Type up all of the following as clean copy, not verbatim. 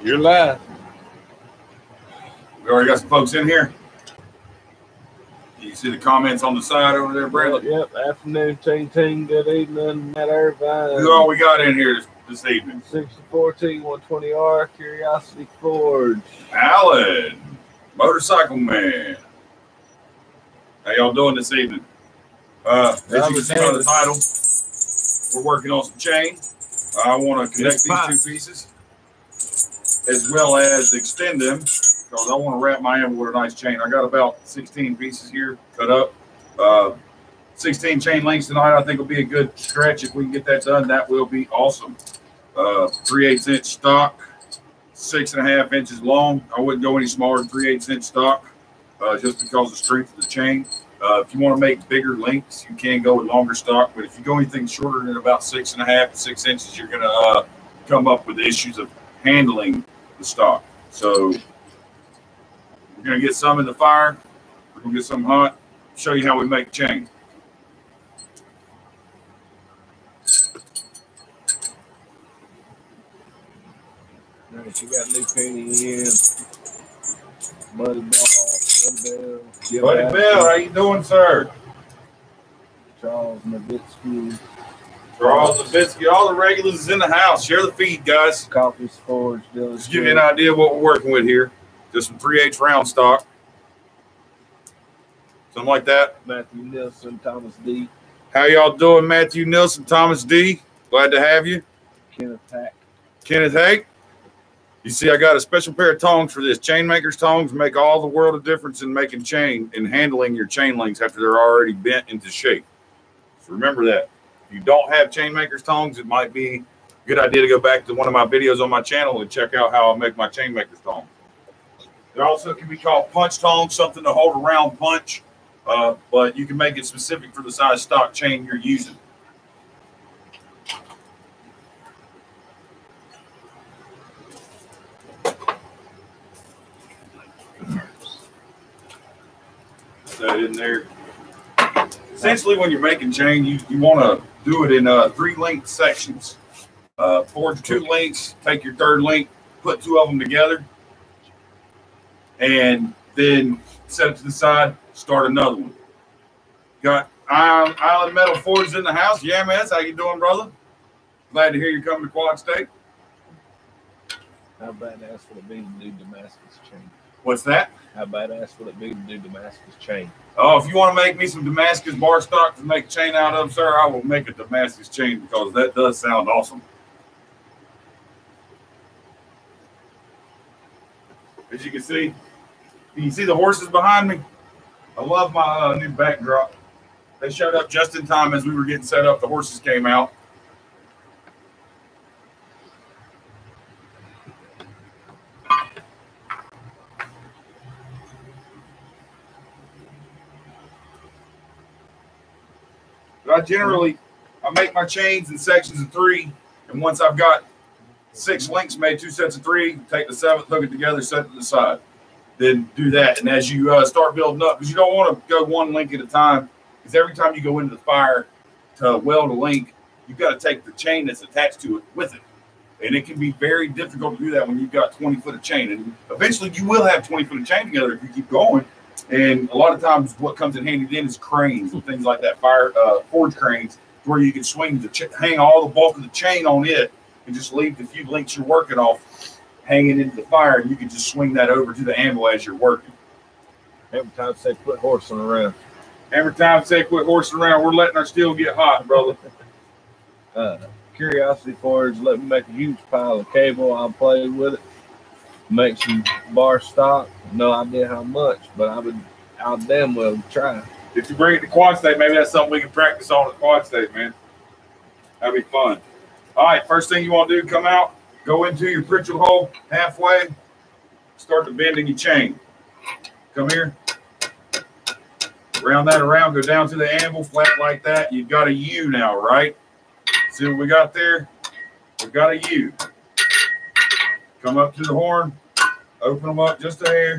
You're live. We already got some folks in here. You see the comments on the side over there, Bradley? Yep. Afternoon, Ting Ting. Good evening, Matt Irvine. Who all we got in here this evening? 6014 120R Curiosity Forge. Alan, Motorcycle Man. How y'all doing this evening? As you can see by the title, we're working on some chain. I want to connect these two pieces as well as extend them because I want to wrap my end with a nice chain. I got about 16 pieces here cut up. 16 chain links tonight I think will be a good stretch. If we can get that done, that will be awesome. 3/8 inch stock, 6.5 inches long. I wouldn't go any smaller than 3/8 inch stock just because of the strength of the chain. If you want to make bigger links, you can go with longer stock, but if you go anything shorter than about 6.5 to 6 inches, you're going to come up with issues of handling the stock. So we're going to get some in the fire. We're going to get some hot. Show you how we make chain. Nice. You got new penny in. Buddy Ball. Buddy Bill, how you doing, sir? Charles Navitsky. Charles Navitsky. All the regulars is in the house. Share the feed, guys. Coffee Forge. Just give you an idea of what we're working with here. Just some 3/8 round stock. Something like that. Matthew Nilsson, Thomas D. How y'all doing, Matthew Nilsson, Thomas D? Glad to have you. Kenneth Hack. Kenneth Hack. You see, I got a special pair of tongs for this. Chain makers tongs make all the world of difference in making chain and handling your chain links after they're already bent into shape. So remember that. If you don't have chain makers tongs, it might be a good idea to go back to one of my videos on my channel and check out how I make my chain makers tongs. They also can be called punch tongs, something to hold a round punch, but you can make it specific for the size stock chain you're using. That in there. Essentially, when you're making chain, you want to do it in 3-length sections. Forge 2 links, take your 3rd link, put 2 of them together, and then set it to the side, start another one. Got Island Metal Forges in the house. Yeah, man, how you doing, brother? Glad to hear you coming to Quad State. How badass would it be to do Damascus chain? What's that? How badass would it be to do Damascus chain? Oh, if you want to make me some Damascus bar stock to make chain out of, sir, I will make a Damascus chain because that does sound awesome. As you can see the horses behind me? I love my new backdrop. They showed up just in time as we were getting set up. The horses came out. But I make my chains in sections of 3, and once I've got 6 links made, 2 sets of 3, take the 7th, hook it together, set it to the side. Then do that, and as you start building up, because you don't want to go 1 link at a time, because every time you go into the fire to weld a link, you've got to take the chain that's attached to it with it. And it can be very difficult to do that when you've got 20 foot of chain. And eventually you will have 20 foot of chain together if you keep going. And a lot of times what comes in handy then is cranes and things like that, forge cranes, where you can swing hang all the bulk of the chain on it and just leave the few links you're working off hanging into the fire, and you can just swing that over to the anvil as you're working. Every time say quit horsing around. Every time say quit horsing around, we're letting our steel get hot, brother. Curiosity Forge let me make a huge pile of cable. I'll play with it. Make some bar stock. No idea how much, but I'll damn well try. If you bring it to Quad State, maybe that's something we can practice on at Quad State, man. That'd be fun. All right, first thing you want to do, come out, go into your Pritchard hole halfway, start to bending your chain. Come here. Round that around, go down to the anvil, flat like that. You've got a U now, right? See what we got there? We've got a U. Come up to the horn, open them up just a hair.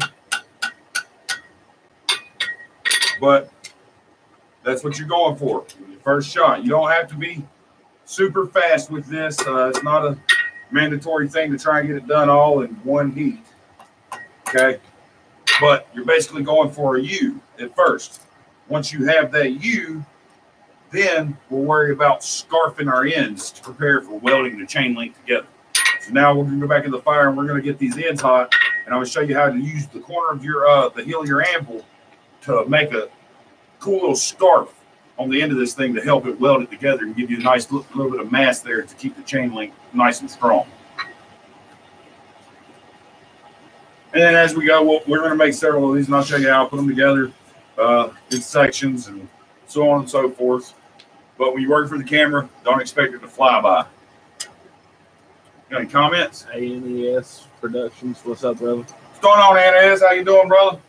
But that's what you're going for. First shot. You don't have to be super fast with this. It's not a mandatory thing to try and get it done all in one heat. Okay, but you're basically going for a U at first. Once you have that U, then we'll worry about scarfing our ends to prepare for welding the chain link together. So now we're going to go back in the fire and we're going to get these ends hot, and I'm going to show you how to use the corner of your the heel of your anvil to make a cool little scarf on the end of this thing to help it weld it together and give you a nice little bit of mass there to keep the chain link nice and strong. And then as we go, we're going to make several of these, and I'll show you how I put them together in sections and so on and so forth. But when you work for the camera, don't expect it to fly by. Got any comments? ANES Productions, what's up, brother? What's going on, ANES? How you doing, brother?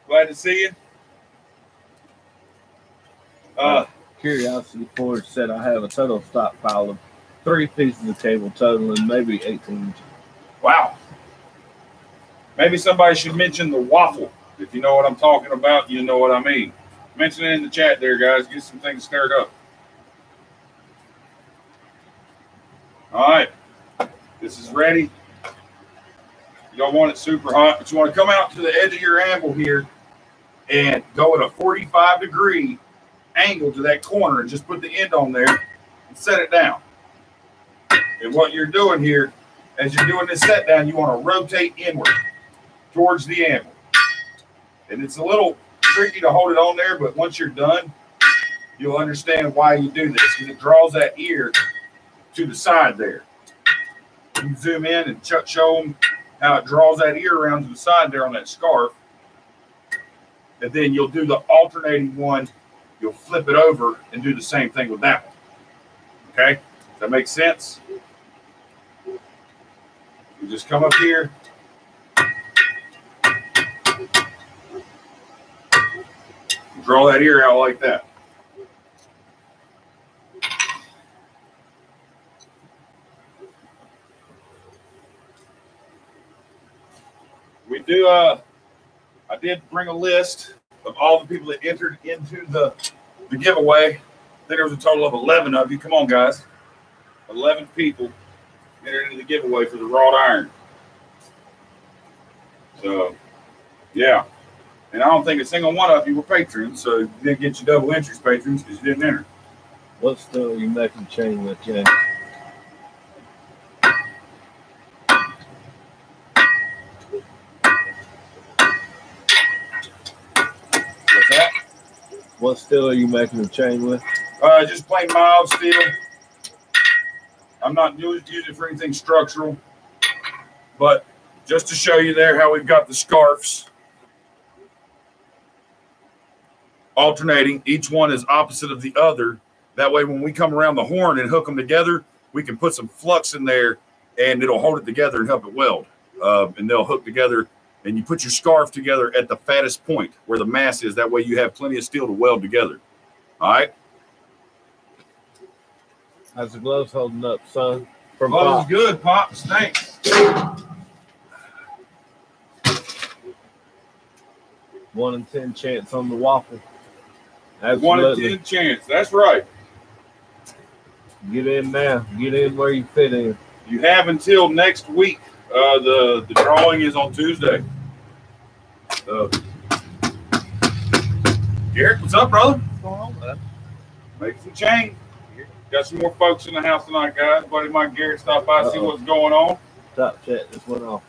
Glad to see you. Curiosity Forge said I have a total stockpile of 3 pieces of cable totaling maybe 18 inches. Wow. Maybe somebody should mention the waffle. If you know what I'm talking about, you know what I mean. Mention it in the chat there, guys. Get some things stirred up. All right. This is ready. You don't want it super hot, but you want to come out to the edge of your anvil here and go at a 45-degree angle to that corner and just put the end on there and set it down. And what you're doing here, as you're doing this set down, you want to rotate inward towards the anvil. And it's a little tricky to hold it on there, but once you're done, you'll understand why you do this, because it draws that ear to the side there. You can zoom in and show them how it draws that ear around to the side there on that scarf. And then you'll do the alternating one. You'll flip it over and do the same thing with that one. Okay? Does that make sense? You just come up here. Draw that ear out like that. We do, I did bring a list of all the people that entered into the giveaway. I think there was a total of 11 of you. Come on, guys. 11 people entered into the giveaway for the wrought iron. So, yeah. And I don't think a single one of you were patrons, so you didn't get your double entries patrons because you didn't enter. What still are you making chain with, James? What's that? What steel are you making the chain with? Just plain mild steel. I'm not using it for anything structural, but just to show you there how we've got the scarves alternating. Each one is opposite of the other. That way, when we come around the horn and hook them together, we can put some flux in there, and it'll hold it together and help it weld. And they'll hook together, and you put your scarf together at the fattest point where the mass is. That way, you have plenty of steel to weld together. All right? How's the gloves holding up, son? From gloves is good, Pops. Thanks. 1 in 10 chance on the waffle. Absolutely. 1 in 10 chance. That's right. Get in now. Get in where you fit in. You have until next week. The drawing is on Tuesday. Garrett, what's up, brother? What's going on, man? Make some change. Got some more folks in the house tonight, guys. Buddy Mike Garrett stopped by, see what's going on. Top chat just went off.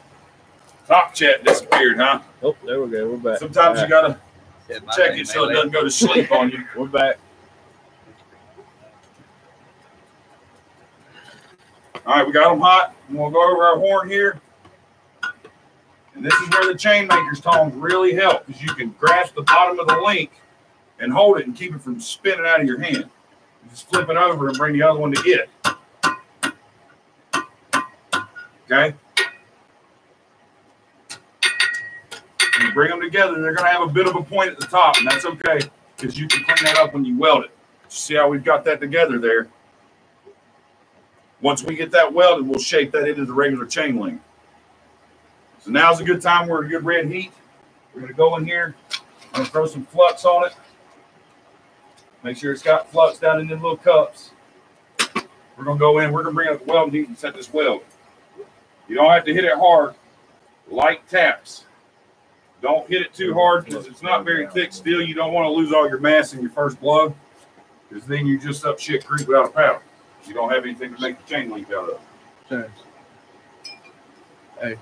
Top chat disappeared, huh? Oh, there we go. We're back. Sometimes you gotta check it so it doesn't go to sleep on you. We're back. All right, we got them hot. We'll go over our horn here. And this is where the chain maker's tongs really help, because you can grasp the bottom of the link and hold it and keep it from spinning out of your hand. You just flip it over and bring the other one to it. Okay? When you bring them together, they're going to have a bit of a point at the top, and that's okay, because you can clean that up when you weld it. See how we've got that together there? Once we get that welded, we'll shape that into the regular chain link. So now's a good time. We're at a good red heat. We're going to go in here. I'm going to throw some flux on it. Make sure it's got flux down in them little cups. We're going to go in. We're going to bring up the welding heat and set this weld. You don't have to hit it hard. Light taps. Don't hit it too hard because it's not very thick steel. You don't want to lose all your mass in your first blow because then you just up shit creek without a paddle. You don't have anything to make the chain link out of. James. Hey.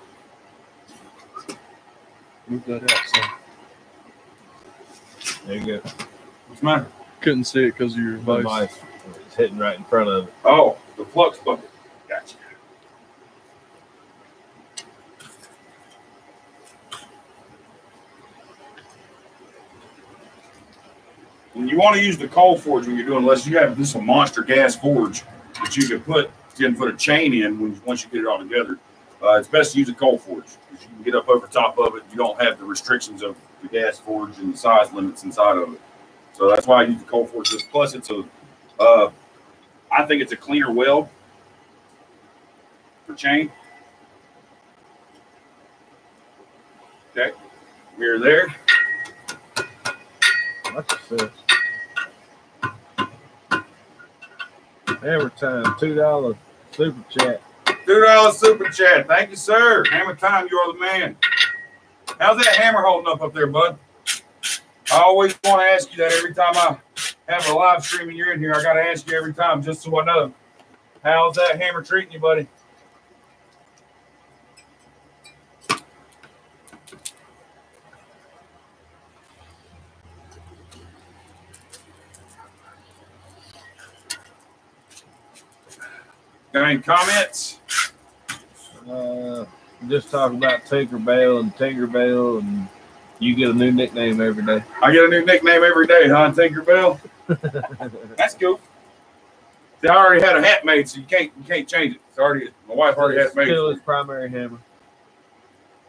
Move that out, son. There you go. What's the matter? Couldn't see it because of your advice. It's hitting right in front of it. Oh, the flux bucket. Gotcha. And you want to use the coal forge when you're doing, unless you have this a monster gas forge that you can put 10-foot of chain in once you get it all together. It's best to use a coal forge because you can get up over top of it. You don't have the restrictions of the gas forge and the size limits inside of it. So that's why I use the coal forge. Plus, it's I think it's a cleaner weld for chain. Okay, we're there. What's it says? Hammer time, $2 super chat. $2 super chat. Thank you, sir. Hammer time, you are the man. How's that hammer holding up there, bud? I always want to ask you that every time I have a live stream and you're in here. I got to ask you every time just so I know. How's that hammer treating you, buddy? Got any comments? Just talk about Tinkerbell, and you get a new nickname every day. I get a new nickname every day, huh? Tinkerbell. That's cool. See, I already had a hat made, so you can't change it. It's already my wife already has it made. Still his primary hammer.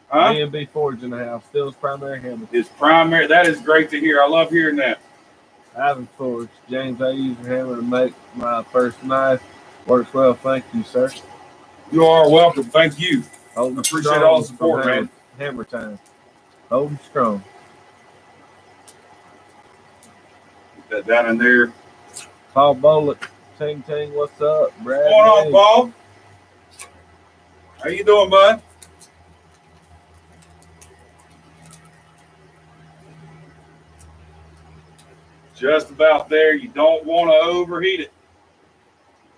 Huh? B&B Forge in the house. Still his primary hammer. His primary. That is great to hear. I love hearing that. Ivan Forge. James, I use your hammer to make my first knife. Works well. Thank you, sir. You are welcome. Thank you. Holding Appreciate all the support, man. Hammer time. Holding strong. Put that down in there. Paul Bullock. Ting Ting, what's up? Brad, What's going on, Paul? How you doing, bud? Just about there. You don't want to overheat it.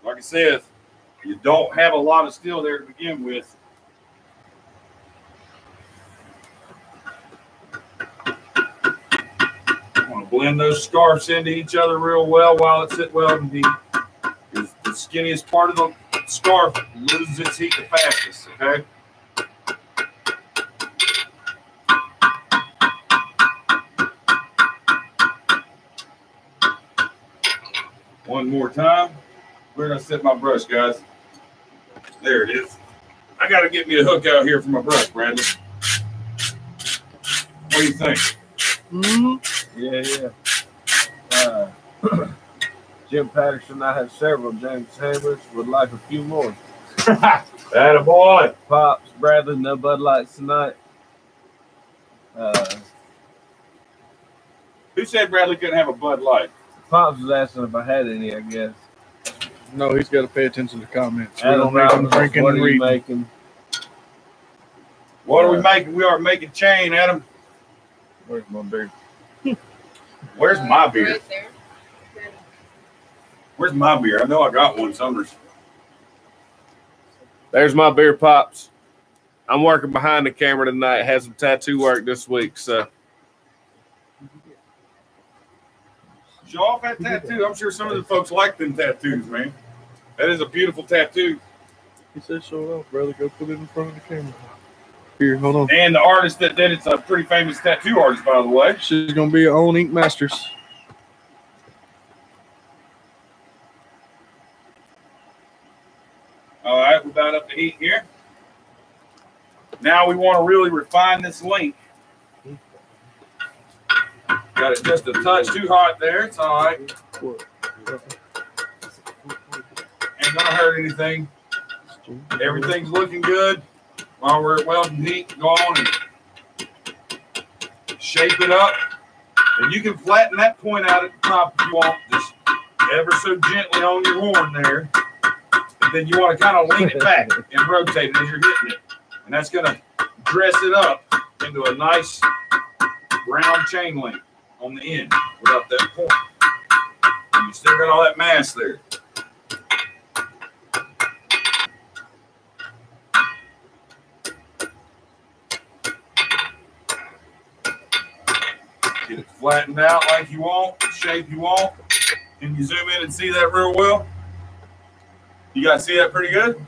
Like I said, you don't have a lot of steel there to begin with. You want to blend those scarves into each other real well while it's at welding heat. Because the skinniest part of the scarf loses its heat the fastest, okay? One more time. Where did I set my brush, guys? There it is. I got to get me a hook out here for my brush, Brandon. What do you think? Yeah. Jim Patterson, I have several James hammers. Would like a few more. Attaboy. Pops, Bradley, no Bud Lights tonight. Who said Bradley couldn't have a Bud Light? Pops was asking if I had any, I guess. No, he's got to pay attention to comments. Adam Robbins, drinking what and are you reading. making? What are we making? We are making chain, Adam. Where's my beer? Where's my beer? Right there. Where's my beer? I know I got one somewhere. There's my beer, Pops. I'm working behind the camera tonight. Had some tattoo work this week, so. Show off that tattoo. I'm sure some of the folks like them tattoos, man. That is a beautiful tattoo. He said, show it off, brother. Go put it in front of the camera. Here, hold on. And the artist that did it's a pretty famous tattoo artist, by the way. She's going to be her own Ink Masters. All right, we're about up to heat here. Now we want to really refine this link. Got it just a touch too hot there. It's all right. Ain't gonna hurt anything. Everything's looking good. While we're at welding heat, go on and shape it up. And you can flatten that point out at the top if you want. Just ever so gently on your horn there. then you want to kind of lean it back and rotate it as you're hitting it. And that's going to dress it up into a nice round chain link on the end without that point. And you still got all that mass there. Get it flattened out like you want, the shape you want. Can you zoom in and see that real well? You guys see that pretty good?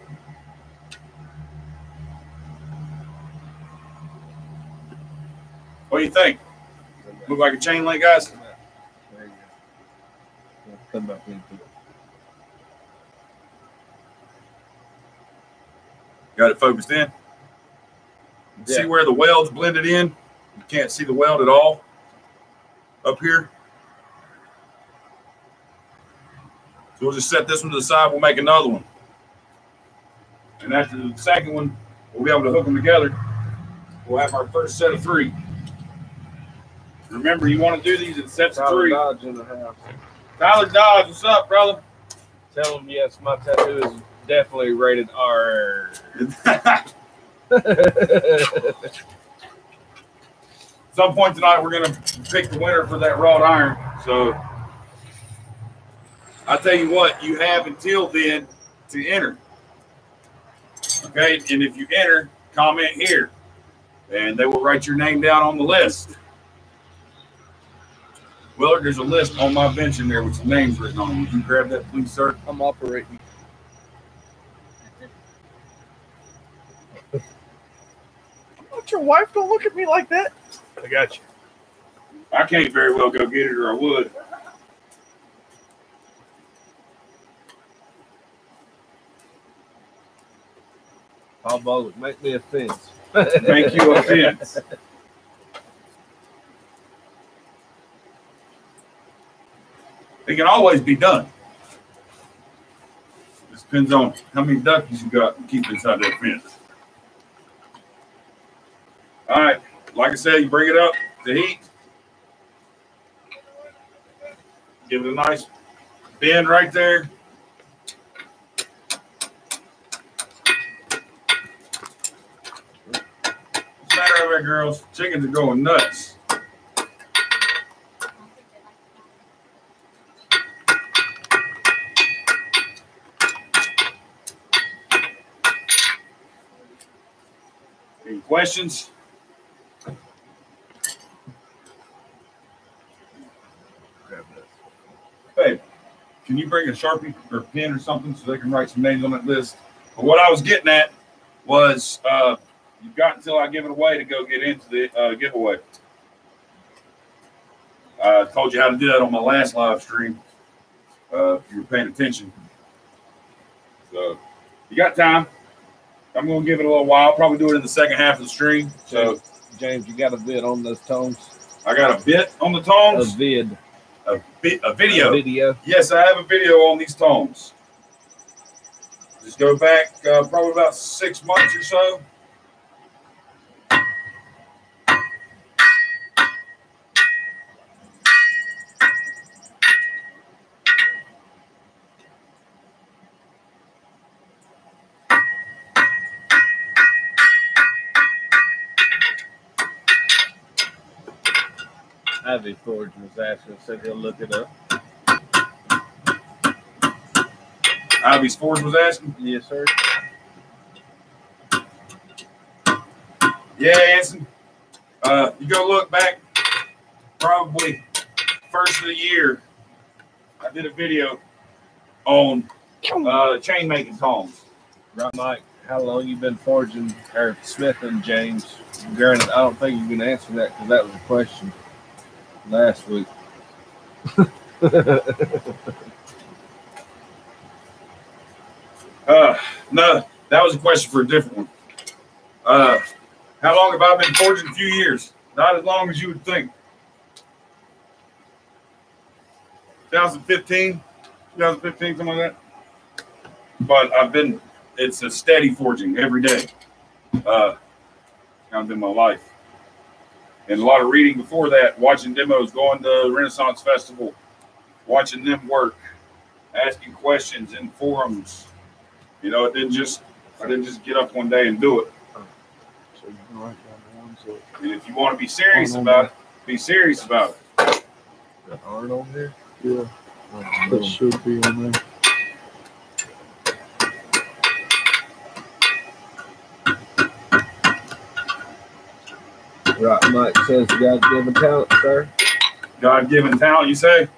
What do you think? Look like a chain link, guys? There you go. Come back into it. Got it focused in? Yeah. See where the weld's blended in? You can't see the weld at all up here. So we'll just set this one to the side. We'll make another one. And after the second one, we'll be able to hook them together. We'll have our first set of 3. Remember, you want to do these in sets of 3. Tyler Dodge in the house. Tyler Dodge, what's up, brother? Tell him yes, my tattoo is definitely rated R. Some point tonight, we're going to pick the winner for that wrought iron. So I'll tell you what, you have until then to enter. Okay, and if you enter, comment here, and they will write your name down on the list. Well, there's a list on my bench in there with some names written on them. Would you grab that, please, sir? I'm operating. Don't your wife don't look at me like that. I got you. I can't very well go get it, or I would. I'll bowl it. Make me a fence. Make you a fence. It can always be done. This depends on how many duckies you got to keep inside that fence. All right, like I said, you bring it up to heat. Give it a nice bend right there. What's the matter over there, girls? Chickens are going nuts. Any questions? Hey, can you bring a Sharpie or a pen or something so they can write some names on that list? But what I was getting at was you've got until I give it away to go get into the giveaway. I told you how to do that on my last live stream if you were paying attention. So you got time. I'm going to give it a little while. Probably do it in the second half of the stream. So, James, you got a vid on those tones? I got a bit on the tones. A vid. A video. A video. Yes, I have a video on these tones. Just go back probably about 6 months or so. Ivy Forge was asking, said he'll look it up. Ivy's Forge was asking? Yes, sir. Yeah, Anson. You go look back probably first of the year. I did a video on chain making tongs. Right, Mike. How long you been forging or smithing, James? Granted, I don't think you can answer that because that was a question last week. No, that was a question for a different one. How long have I been forging? A few years. Not as long as you would think. 2015, something like that. But it's a steady forging every day. Kind of been my life. And a lot of reading before that, watching demos, going to Renaissance Festival, watching them work, asking questions in forums, You know, I didn't just get up one day and do it. So you can write down the ones that And if you want to be serious about it, be serious about it. aren't on here. yeah, that should be on there. Right, Mike says God-given talent, sir. God-given talent, you say?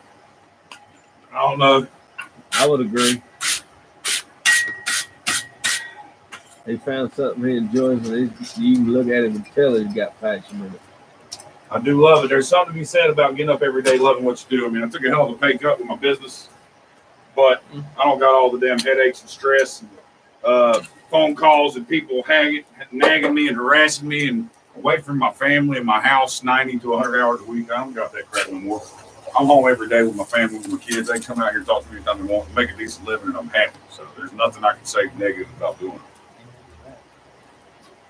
I don't know. I would agree. He found something he enjoys, and you can look at him and tell he's got passion in it. I do love it. There's something to be said about getting up every day, loving what you do. I mean, I took a hell of a pay cut with my business, but I don't got all the damn headaches and stress and phone calls and people nagging me and harassing me and away from my family and my house 90 to 100 hours a week. I don't got that crap no more. I'm home every day with my family, with my kids. They come out here and talk to me anytime they want to make a decent living, and I'm happy. So there's nothing I can say negative about doing it.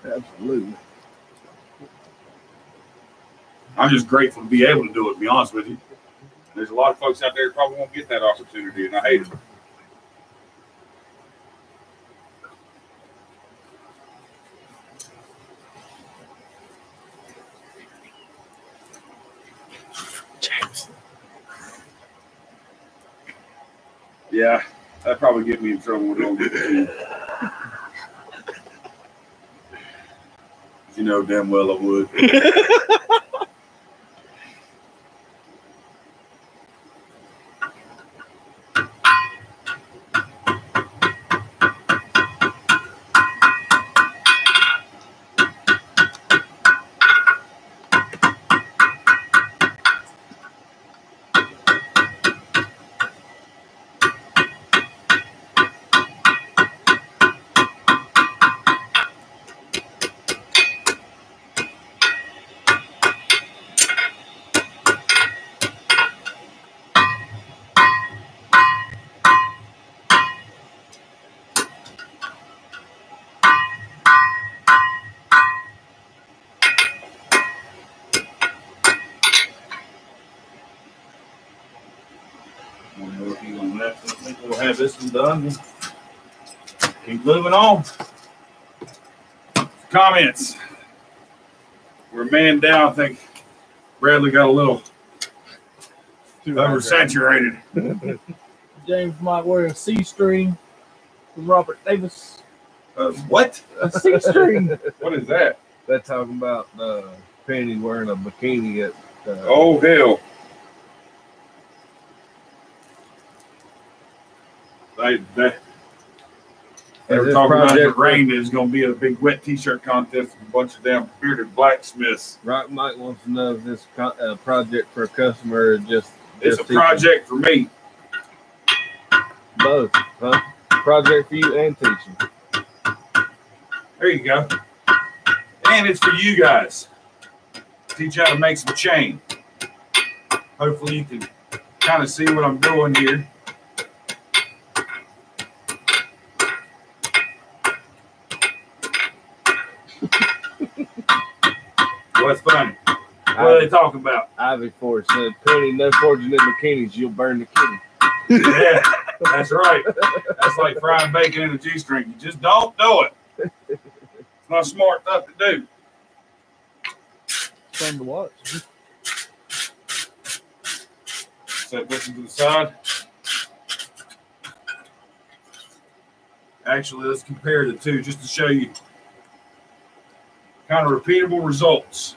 Absolutely. I'm just grateful to be able to do it, to be honest with you. There's a lot of folks out there that probably won't get that opportunity, and I hate it. Yeah, that probably get me in trouble with all the You know damn well I would. I think we'll have this one done. Keep moving on. Comments. We're a man down. I think Bradley got a little oversaturated. James might wear a C-string from Robert Davis. What? A C-string. What is that? They're talking about Penny wearing a bikini at. Oh, hell. They were talking about the rain. There's going to be a big wet T-shirt contest with a bunch of damn bearded blacksmiths. Rock Mike wants to know if this project for a customer or just. It's a project for me. Both, huh? Project for you and teaching. There you go. And it's for you guys. Teach you how to make some chain. Hopefully you can kind of see what I'm doing here. What's funny? What are they talking about? Ivy Ford said, Penny, no forging in bikinis, you'll burn the kitty. Yeah, that's right. That's like frying bacon in a G-string. You just don't do it. It's not smart stuff to do. Fun to watch. Set this to the side. Actually, let's compare the two just to show you kind of repeatable results.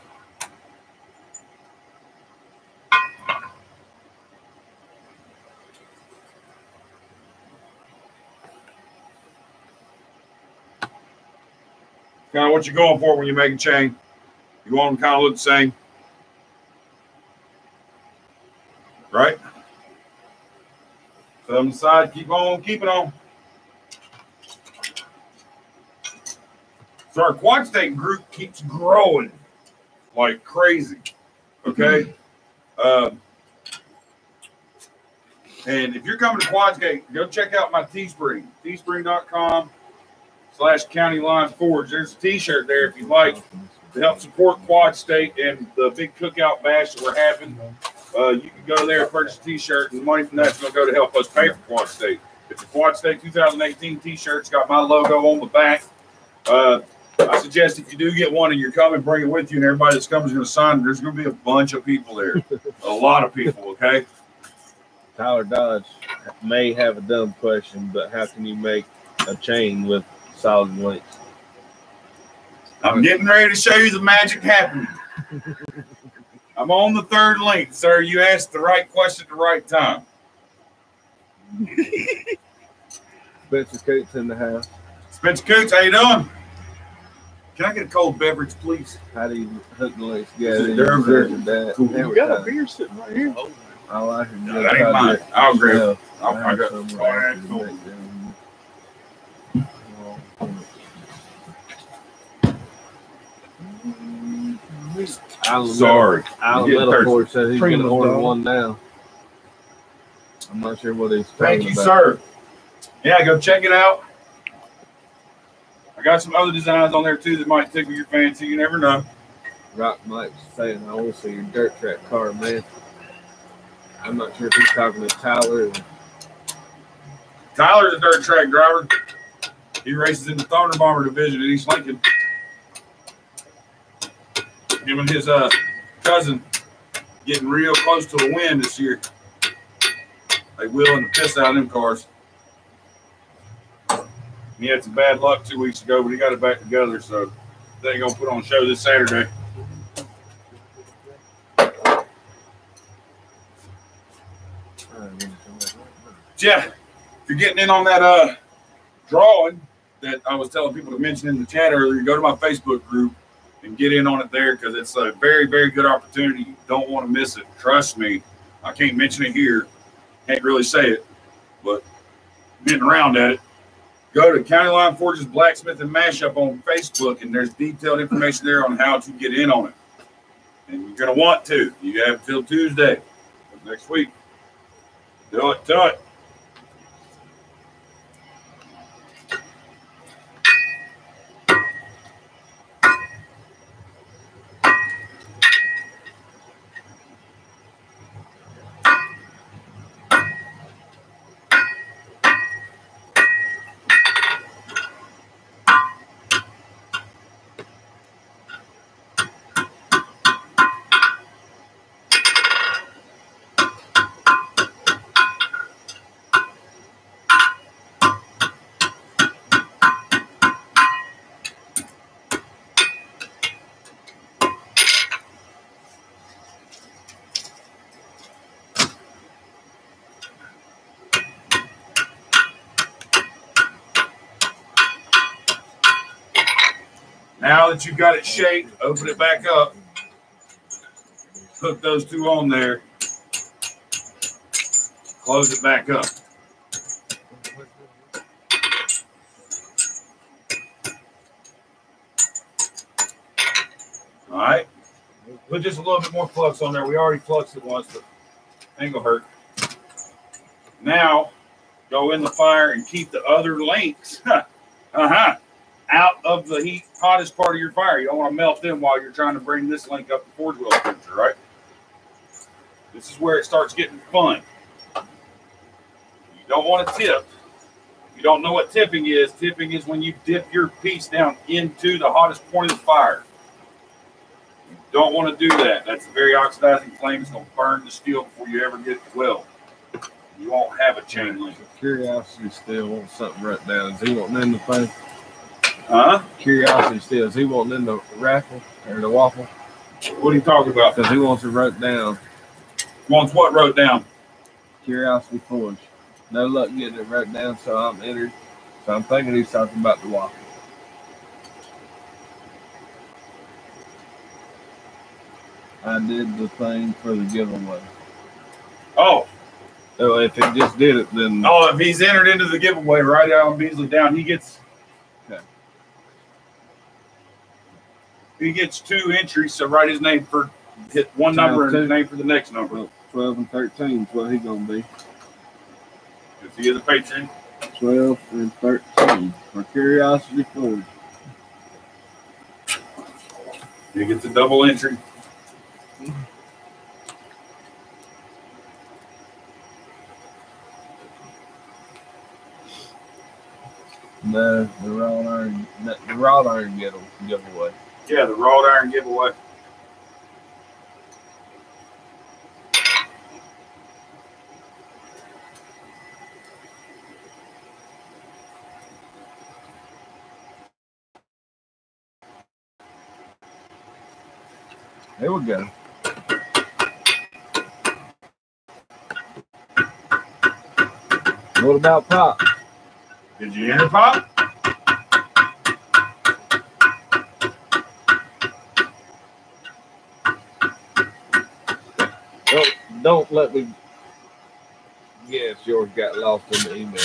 Kind of what you're going for when you're making chain. You want them to kind of look the same. Right? So on the side, keep on, keep it on. So our quad stake group keeps growing like crazy. Okay? And if you're coming to Quadskate, go check out my Teespring. Teespring.com/County Line Forge. There's a t-shirt there if you'd like to help support Quad State and the big cookout bash that we're having. You can go there and purchase a t-shirt, and the money from that's going to go to help us pay for Quad State. It's a Quad State 2018 t-shirt. It's got my logo on the back. I suggest if you do get one and you're coming, bring it with you, and everybody that's coming is going to sign it. There's going to be a bunch of people there. A lot of people, okay? Tyler Dodge may have a dumb question, but how can you make a chain with solid links? I'm getting ready to show you the magic happening. I'm on the third link, sir. You asked the right question at the right time. Spencer Coots in the house. Spencer Coots, how you doing? Can I get a cold beverage, please? How do you hook the links together? You got a beer sitting right here. I like it. No, that ain't mine. I'll grab it. I got some. all right, cool. Sorry. Alan Middleport said he's going to order one now. I'm not sure what he's talking Thank you, about. sir. Yeah, go check it out. I got some other designs on there, too, that might tickle your fancy. You never know. Rock Mike's saying, I want to see your dirt track car, man. I'm not sure if he's talking to Tyler. Tyler's a dirt track driver. He races in the Thunder Bomber division at East Lincoln. Him and his cousin getting real close to the win this year. They willing to piss out of them cars. He had some bad luck 2 weeks ago, but he got it back together, so they're going to put on a show this Saturday. Yeah, if you're getting in on that drawing that I was telling people to mention in the chat earlier, go to my Facebook group and get in on it there because it's a very, very good opportunity. You don't want to miss it. Trust me. I can't mention it here. Can't really say it, but getting around at it. Go to County Line Forges Blacksmith and Mashup on Facebook, and there's detailed information there on how to get in on it. And you're going to want to. You have till Tuesday of next week. Do it. Now that you've got it shaped, open it back up. Hook those two on there. Close it back up. All right. Put just a little bit more flux on there. We already fluxed it once, but ain't gonna hurt. Now, go in the fire and keep the other links out of the hottest part of your fire. You don't want to melt them while you're trying to bring this link up to forge wheel temperature, right? This is where it starts getting fun. You don't want to tip. You don't know what tipping is. Tipping is when you dip your piece down into the hottest point of the fire. You don't want to do that. That's a very oxidizing flame. It's going to burn the steel before you ever get it to weld. You won't have a chain link. Curiosity still wants something right down. Is he wanting in the thing? Huh? Curiosity still. Is he wanting in the raffle or the waffle? What are you talking about? Because he wants it wrote down. Wants what wrote down? Curiosity Forge. No luck getting it wrote down, so I'm entered. So I'm thinking he's talking about the waffle. I did the thing for the giveaway. Oh. So if he just did it, then... Oh, if he's entered into the giveaway, right out on Beasley down, he gets... Okay. He gets 2 entries, so write his name for... Hit one number and his name for the next number. Well, 12 and 13 is what he's going to be. If he is a patron. 12 and 13 for Curiosity Forge. He gets a double entry. giveaway. Yeah, the wrought iron giveaway. There we go. What about Pop? Did you hear Pop? Don't let me guess yours got lost in the email.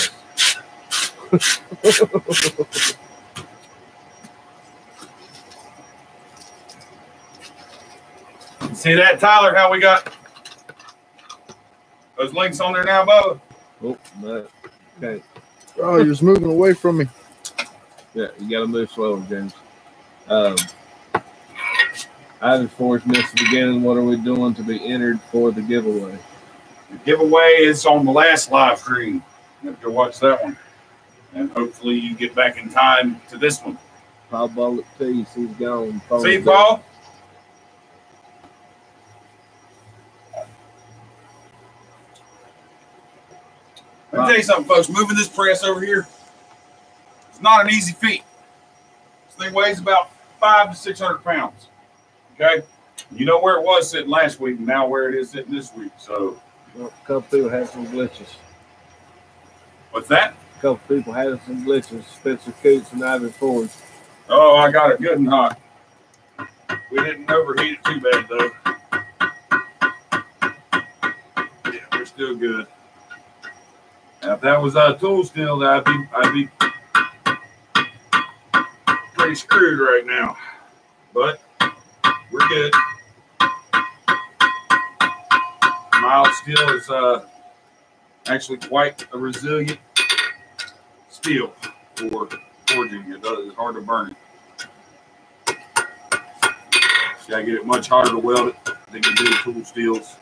See that, Tyler, how we got those links on there now, Bubba? Oh, no. Okay. Oh, you're just moving away from me. Yeah, you got to move slower, James. Items for us missed the beginning. What are we doing to be entered for the giveaway? The giveaway is on the last live stream. You have to watch that one. And hopefully you get back in time to this one. Paul Bullock, please. He's gone. See, Paul? Let me tell you something, folks. Moving this press over here, it's not an easy feat. This thing weighs about 500 to 600 pounds. Okay? You know where it was sitting last week and now where it is sitting this week. So, well, a couple people had some glitches. What's that? A couple people had some glitches. Spencer Coots and Ivan Ford. Oh, I got it good and hot. We didn't overheat it too bad, though. Yeah, we're still good. Now, if that was a tool steel, I'd be pretty screwed right now. But we're good. Mild steel is actually quite a resilient steel for forging. It's hard to burn it. You gotta get it much harder to weld it than you do tool steels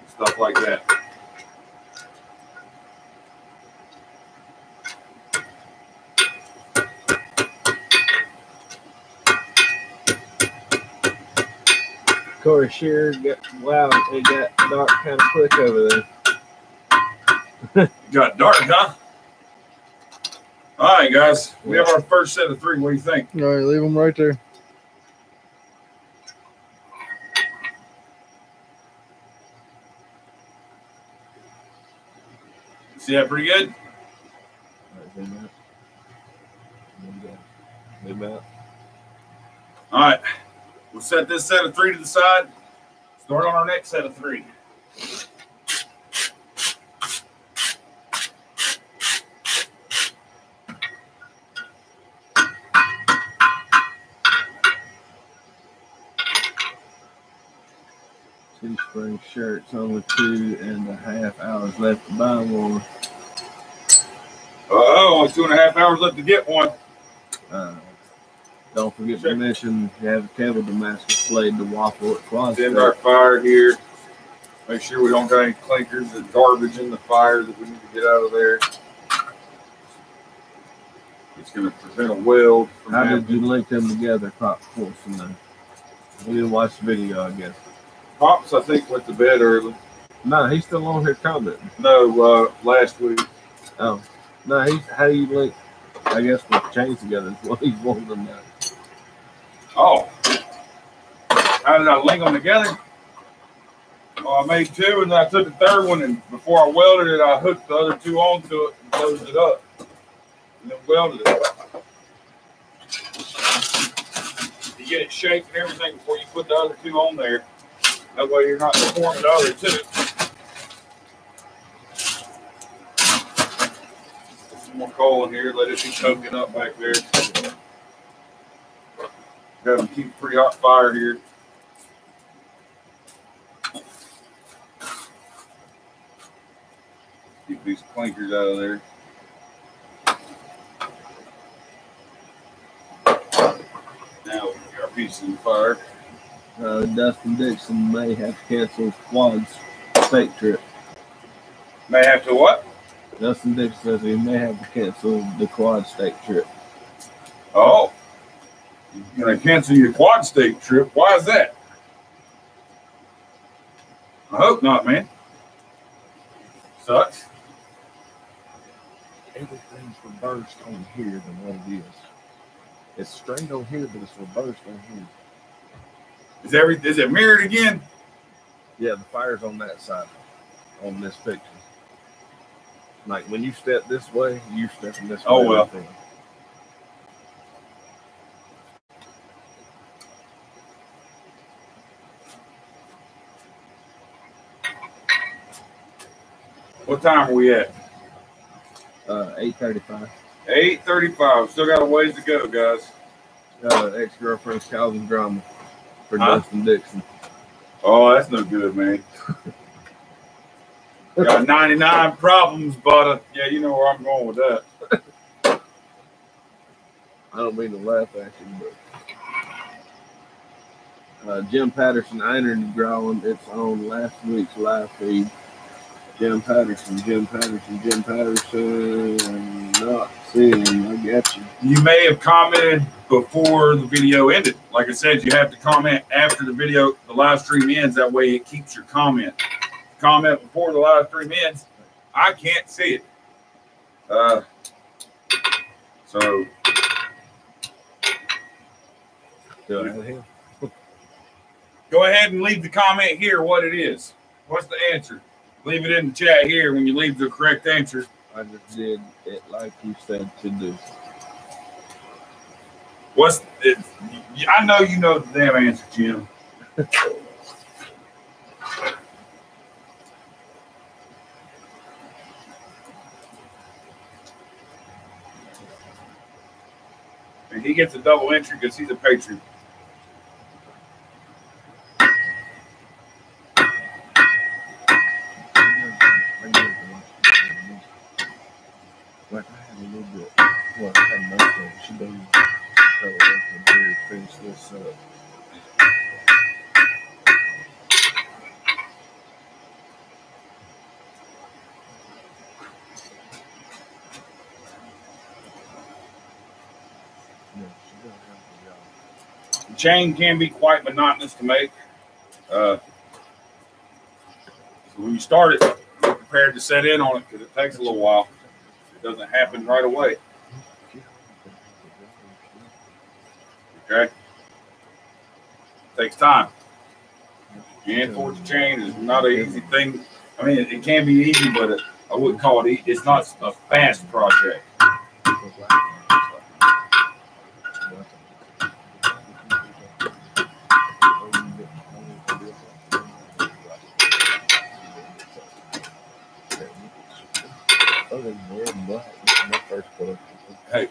and stuff like that. Corey Shearer, wow, it got dark kind of quick over there. Got dark, huh? All right, guys. We have our first set of 3. What do you think? All right, leave them right there. See that pretty good? All right. We'll set this set of 3 to the side. Start on our next set of 3. Teespring shirts, only 2.5 hours left to buy one. Only 2.5 hours left to get one. Don't forget to mention you have a cable Damascus blade to waffle at quad. Dim our fire here. Make sure we don't got any clinkers or garbage in the fire that we need to get out of there. It's going to prevent a weld from How happening. did you link them together, Pop? We didn't watch the video, I guess. Pops, I think, went to bed early. No, he's still on here commenting. No, last week. Oh. No, how do you link, I guess, with chains together is what he's wanting to know. Oh. How did I link them together? Well, I made 2, and then I took the 3rd one, and before I welded it, I hooked the other 2 onto it and closed it up. And then welded it. You get it shaped and everything before you put the other 2 on there. That way you're not deforming the other 2. Put some more coal in here, let it be choking up back there. Got to keep a pretty hot fire here. Keep these clinkers out of there. Now we got our pieces in the fire. Dustin Dixon may have to cancel his quad's state trip. May have to what? Dustin Dixon says he may have to cancel the quad state trip. Oh. You're gonna cancel your quad state trip. Why is that? I hope not, man. Sucks. Everything's reversed on here than what it is. It's straight on here, but it's reversed on here. Is it mirrored again? Yeah, the fire's on that side, on this picture. Like when you step this way, you stepping this way. Oh well. What time are we at? 8:35. 8:35. Still got a ways to go, guys. Ex-girlfriend's causing drama for Justin Dixon. Oh, that's no good, man. Got 99 problems, but yeah, you know where I'm going with that. I don't mean to laugh at you, but Jim Patterson, I entered drawing. It's on last week's live feed. Jim Patterson. I'm not seeing him. I got you. You may have commented before the video ended. Like I said, you have to comment after the video, the live stream ends. That way it keeps your comment. Comment before the live stream ends. I can't see it. So go ahead and leave the comment here what it is. What's the answer? Leave it in the chat here when you leave the correct answer. I just did it like you said to do. What's it? I know you know the damn answer, Jim. And he gets a double entry because he's a patriot. Like I had a little bit. Well, I had nothing. She doesn't tell her to finish this up. The chain can be quite monotonous to make. So when you start it, be prepared to set in on it because it takes a little while. It doesn't happen right away. Okay? It takes time. And forge a chain is not an easy thing. I mean, it can be easy, but I wouldn't call it easy. It's not a fast project. Hey,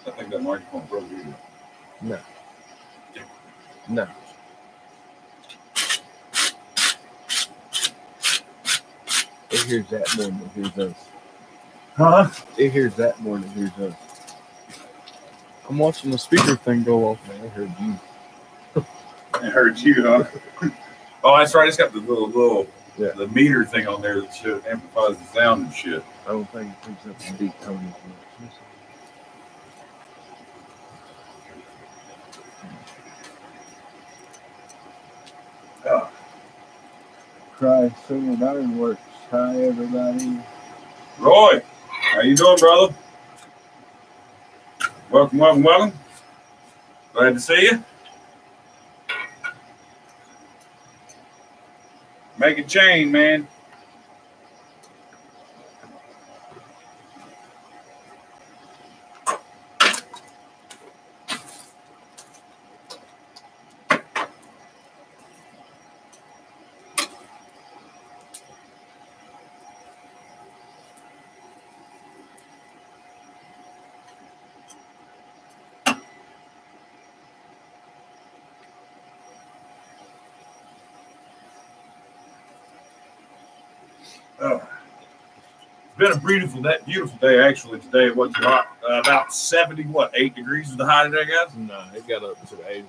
I think that microphone broke either. No. No. It hears that more than it hears us. Huh? It hears that more than it hears us. I'm watching the speaker thing go off. Man, I heard you. It heard you, huh? Oh, that's right. It's got the little yeah, the meter thing on there that should amplifies the sound and shit. I don't think it picks up the deep tone as much. Cry Singing Ironworks. Hi, everybody. Roy, how you doing, brother? Welcome. Glad to see you. Make a chain, man. It's been a beautiful day actually today. It wasn't hot. About 8 degrees is the high today, guys? No, it got up to the 80s.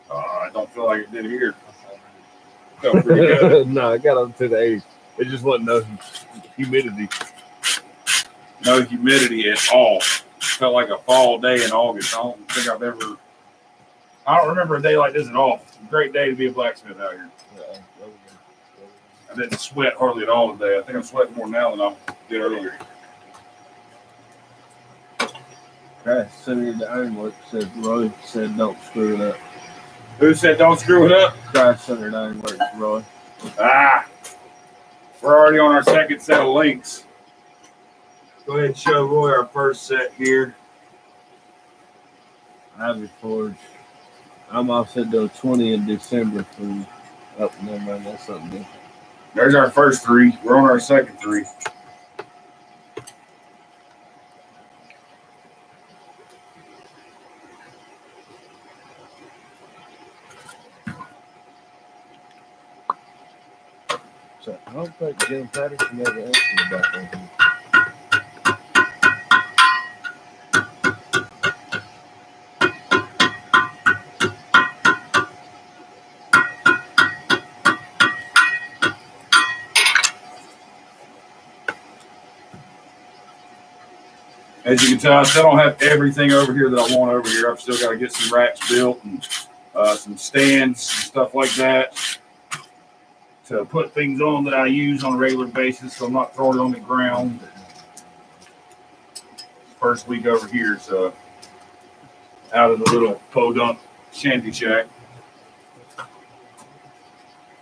I don't feel like it did here. It felt pretty good. No, it got up to the 80s. It just wasn't no humidity. No humidity at all. It felt like a fall day in August. I don't think I've ever I don't remember a day like this at all. It's a great day to be a blacksmith out here. Yeah, I didn't sweat hardly at all today. I think I'm sweating more now than I did earlier. Crash Center of the Ironworks said Roy said don't screw it up. Who said don't screw it up? Crash Center of the Ironworks, Roy. Ah, we're already on our second set of links. Go ahead and show Roy our first set here. Ivy Forge. I'm offset till 20 in December for never mind, that's something different. There's our first 3. We're on our second 3. So I don't think Jim Patterson ever asked me about that. As you can tell, I still don't have everything over here that I want over here. I've still got to get some racks built and some stands and stuff like that to put things on that I use on a regular basis, so I'm not throwing it on the ground. First week over here, so out of the little podunk shanty shack.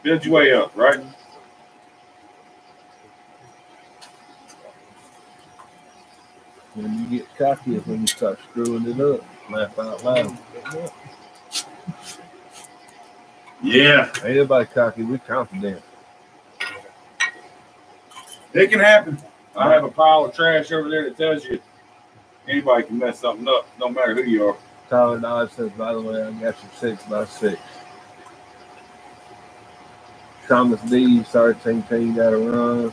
Build your way up, right? When you get cocky is when you start screwing it up. Laugh out loud. Yeah. Ain't nobody cocky, we confident. It can happen. I have a pile of trash over there that tells you anybody can mess something up, no matter who you are. Tyler Dodge says, by the way, I got your 6x6. Thomas D, sorry, Ting Ting got to run.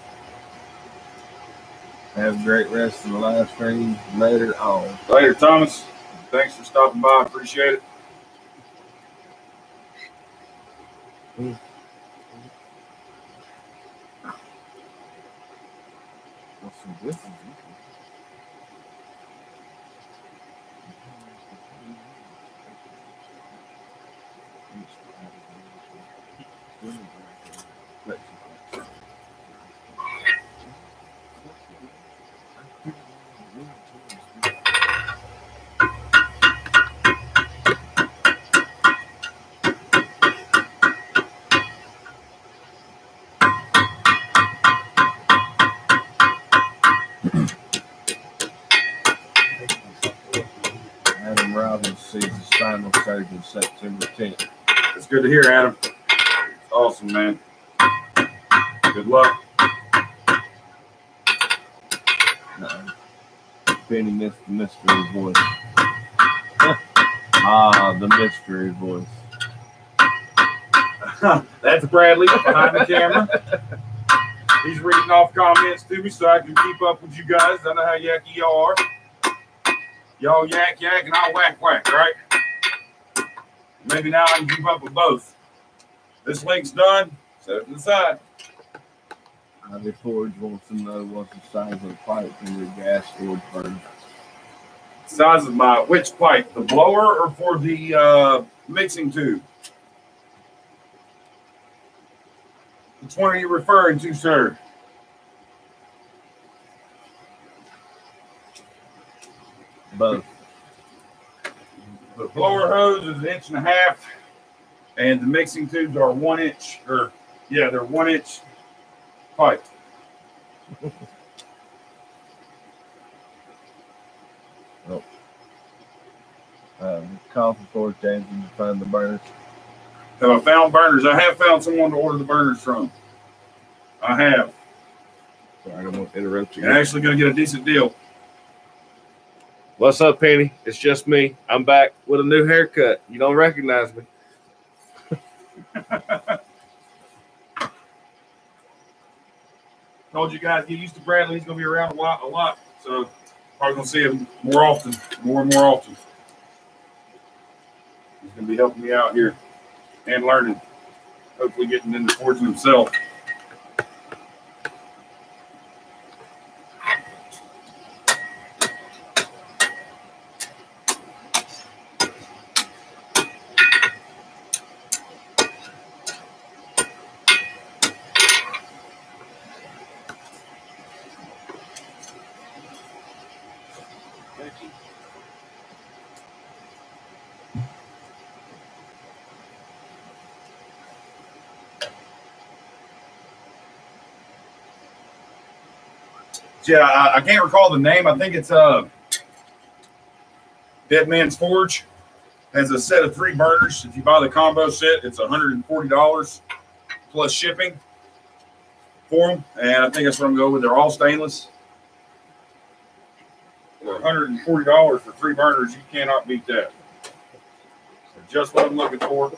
Have a great rest of the live stream. Later on. Later, Thomas. Thanks for stopping by. Appreciate it. This is Adam Robbins sees his spinal surgeon September 10th. It's good to hear, Adam. Awesome, man. Good luck. Penny missed the mystery voice. The mystery voice. That's Bradley behind the camera. He's reading off comments to me so I can keep up with you guys. I know how yucky y'all are. Y'all yak, and I'll whack, right? Maybe now I can keep up with both. This link's done. Set it to the side. Ivy Forge wants to know what's the size of the pipe in your gas storage burner. Size of my which pipe? The blower or for the mixing tube? Which one are you referring to, sir? Both. The blower hose is 1.5 inches, and the mixing tubes are 1 inch, or yeah, they're 1 inch pipe. Coffee for James to find the burners. Have I found burners? I have found someone to order the burners from. I have. Sorry, I don't want to interrupt you. You're actually going to get a decent deal. What's up, Penny? It's just me. I'm back with a new haircut. You don't recognize me. Told you guys, get used to Bradley. He's going to be around a lot. So probably going to see him more often, more and more often. He's going to be helping me out here and learning. Hopefully getting into forging himself. Yeah, I can't recall the name. I think it's Dead Man's Forge. Has a set of 3 burners. If you buy the combo set, it's $140 plus shipping for them. And I think that's what I'm going with. They're all stainless. For $140 for 3 burners, you cannot beat that. So just what I'm looking for.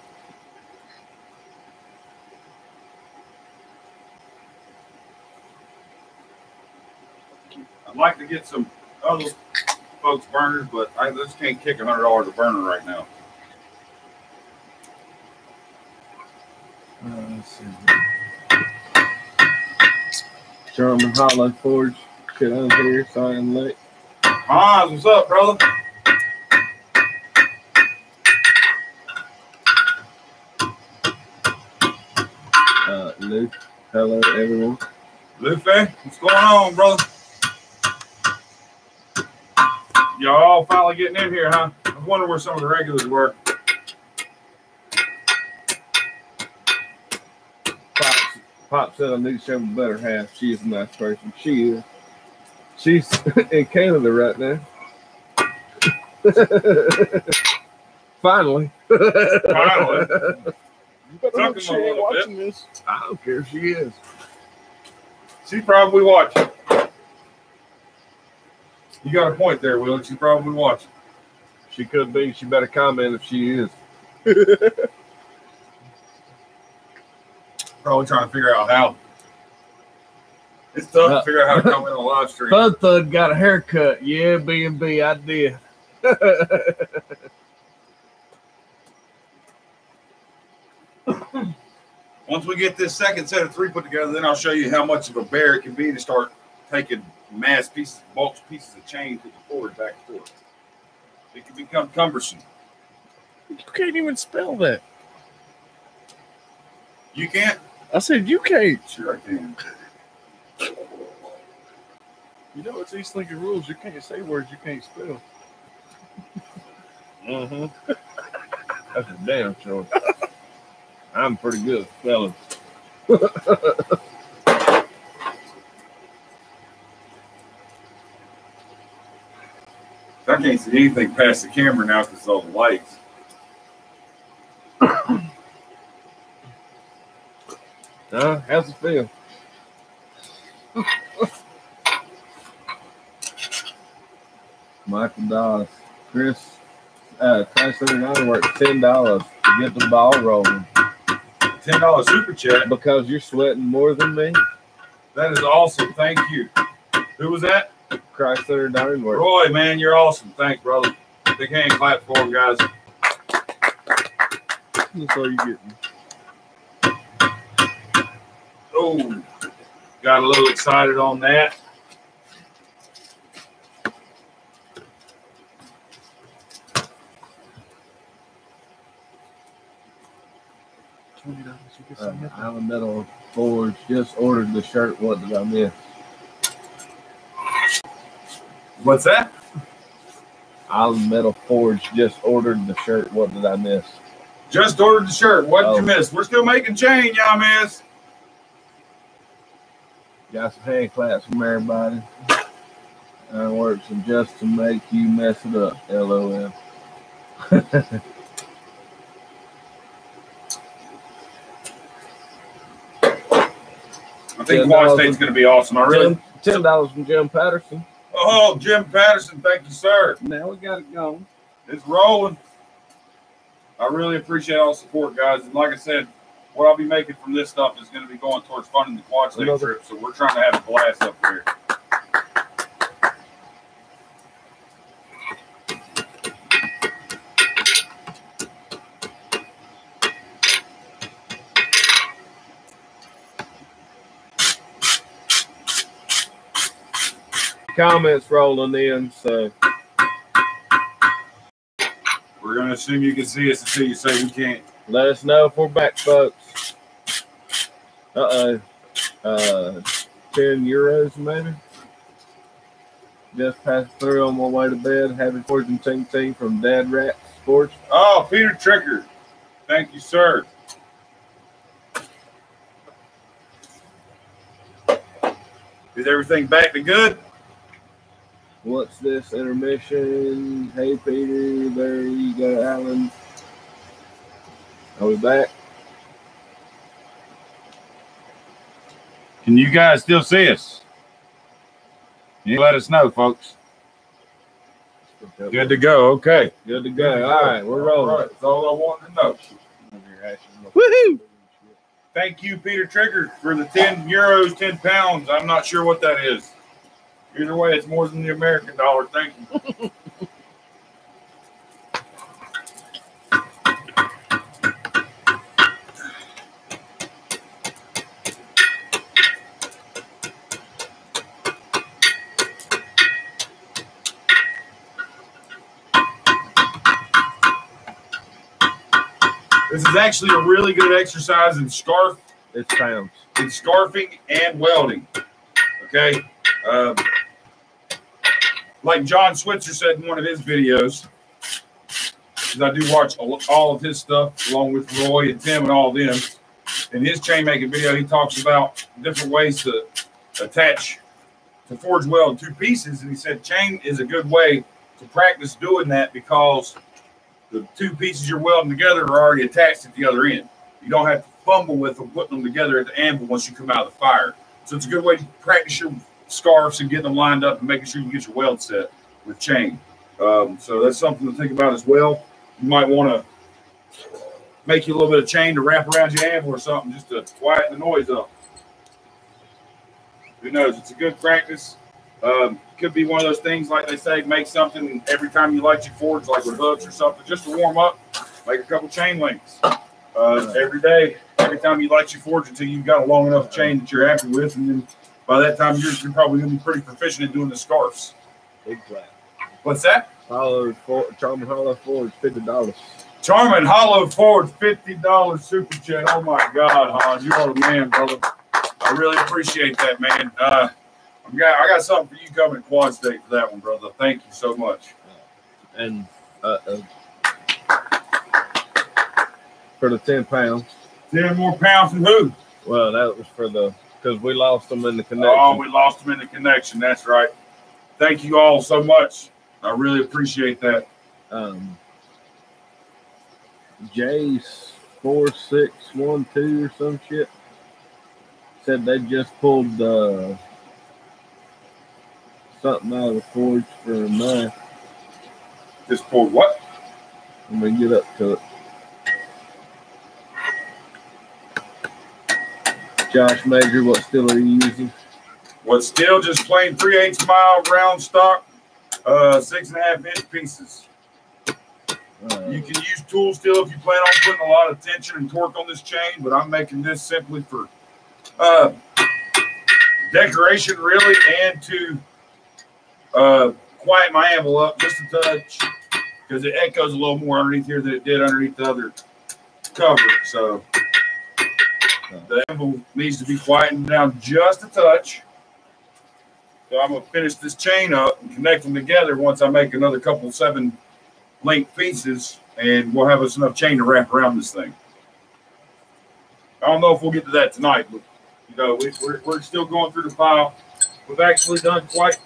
I'd like to get some other folks' burners, but I just can't kick $100 a burner right now. Let's see. German Hollow Forge. Shit, I'm here. Sorry I'm late. Hans, what's up, brother? Luke. Hello, everyone. Lupe, what's going on, brother? Y'all all finally getting in here, huh? I was wondering where some of the regulars were. Pop said I need to show him the better half. She is a nice person. She is. She's in Canada right now. Finally. Finally. You better hope she ain't watching this. I don't care if she is. She's probably watching. You got a point there, Will. She's probably watching. She could be. She better comment if she is. Probably trying to figure out how. It's tough to figure out how to comment on a live stream. Bud Thud got a haircut. Yeah, B&B, I did. Once we get this second set of 3 put together, then I'll show you how much of a bear it can be to start taking mass pieces, bulk pieces of chain to the forward, back and forth. It can become cumbersome. You can't even spell that. You can't? I said you can't. Sure I can. You know, it's East Lincoln rules. You can't say words you can't spell. Mm-hmm. That's a damn sure. I'm pretty good at spelling. I can't see anything past the camera now because of all the lights. How's it feel? Michael Dawes. Chris, $579 worth $10 to get the ball rolling. $10 super chat. Because you're sweating more than me. That is awesome. Thank you. Who was that? Chrysler Darnworth. Roy, man, you're awesome. Thanks, brother. Big hand clap for him, guys. That's all you getting. Oh, got a little excited on that. Island Metal Forge just ordered the shirt. What did I miss? What's that? Island Metal Forge just ordered the shirt. What did I miss? Just ordered the shirt. What did you miss? We're still making chain, y'all miss. Got some hand claps from everybody. I worked some just to make you mess it up. LOL. I think Quad State's going to be awesome. I really $10 from Jim Patterson. Oh, Jim Patterson, thank you, sir. Now we got it going. It's rolling. I really appreciate all the support, guys. And like I said, what I'll be making from this stuff is going to be going towards funding the Quad State trip. So we're trying to have a blast up there. Comments rolling in, so we're going to assume you can see us until you say we can't. Let us know if we're back, folks. 10 euros maybe. Just passed through on my way to bed. Happy Fortune Ting Ting from Dad Rat Sports. Oh, Peter Tricker. Thank you, sir. Is everything back to good? What's this intermission? Hey, Peter. There you go, Alan. Are we back? Can you guys still see us? You let us know, folks. Good to go. Okay. Good to go. All right, we're rolling. All right. That's all I wanted to know. Woohoo! Thank you, Peter Trigger, for the 10 euros, 10 pounds. I'm not sure what that is. Either way, it's more than the American dollar. Thank you. This is actually a really good exercise in scarf. It's pounds. In scarfing and welding. Okay. Like John Switzer said in one of his videos, because I do watch all of his stuff along with Roy and Tim and all of them. In his chain making video, he talks about different ways to attach, to forge weld two pieces. And he said chain is a good way to practice doing that because the two pieces you're welding together are already attached at the other end. You don't have to fumble with them, putting them together at the anvil once you come out of the fire. So it's a good way to practice your scarves and getting them lined up and making sure you get your weld set with chain. So that's something to think about as well. You might want to make you a little bit of chain to wrap around your anvil or something just to quieten the noise up. Who knows? It's a good practice. Could be one of those things, like they say, make something every time you light your forge, like with hooks or something, just to warm up, make a couple chain links. Every day, every time you light your forge until you've got a long enough chain that you're happy with, and then by that time you're probably going to be pretty proficient in doing the scarves. Big flat. What's that? Charmin Hollow Forge, $50. Charmin Hollow Forge, $50 super chat. Oh my God, Hans, you are the man, brother. I really appreciate that, man. I got something for you coming to Quad State for that one, brother. Thank you so much. And for the 10 pounds. 10 more pounds from who? Well, that was for because we lost them in the connection. Oh, we lost them in the connection. That's right. Thank you all so much. I really appreciate that. Jace 4612 or some shit said they just pulled something out of the forge for a knife. Just pulled what? Let me get up to it. Josh Major, what steel are you using? What steel? Just plain 3/8 mile round stock, 6.5 inch pieces. You can use tool steel if you plan on putting a lot of tension and torque on this chain, but I'm making this simply for decoration, really, and to quiet my anvil up just a touch because it echoes a little more underneath here than it did underneath the other cover. So the anvil needs to be quietened down just a touch. So I'm going to finish this chain up and connect them together once I make another couple 7-link pieces, and we'll have us enough chain to wrap around this thing. I don't know if we'll get to that tonight, but you know, we're still going through the file. We've actually done quite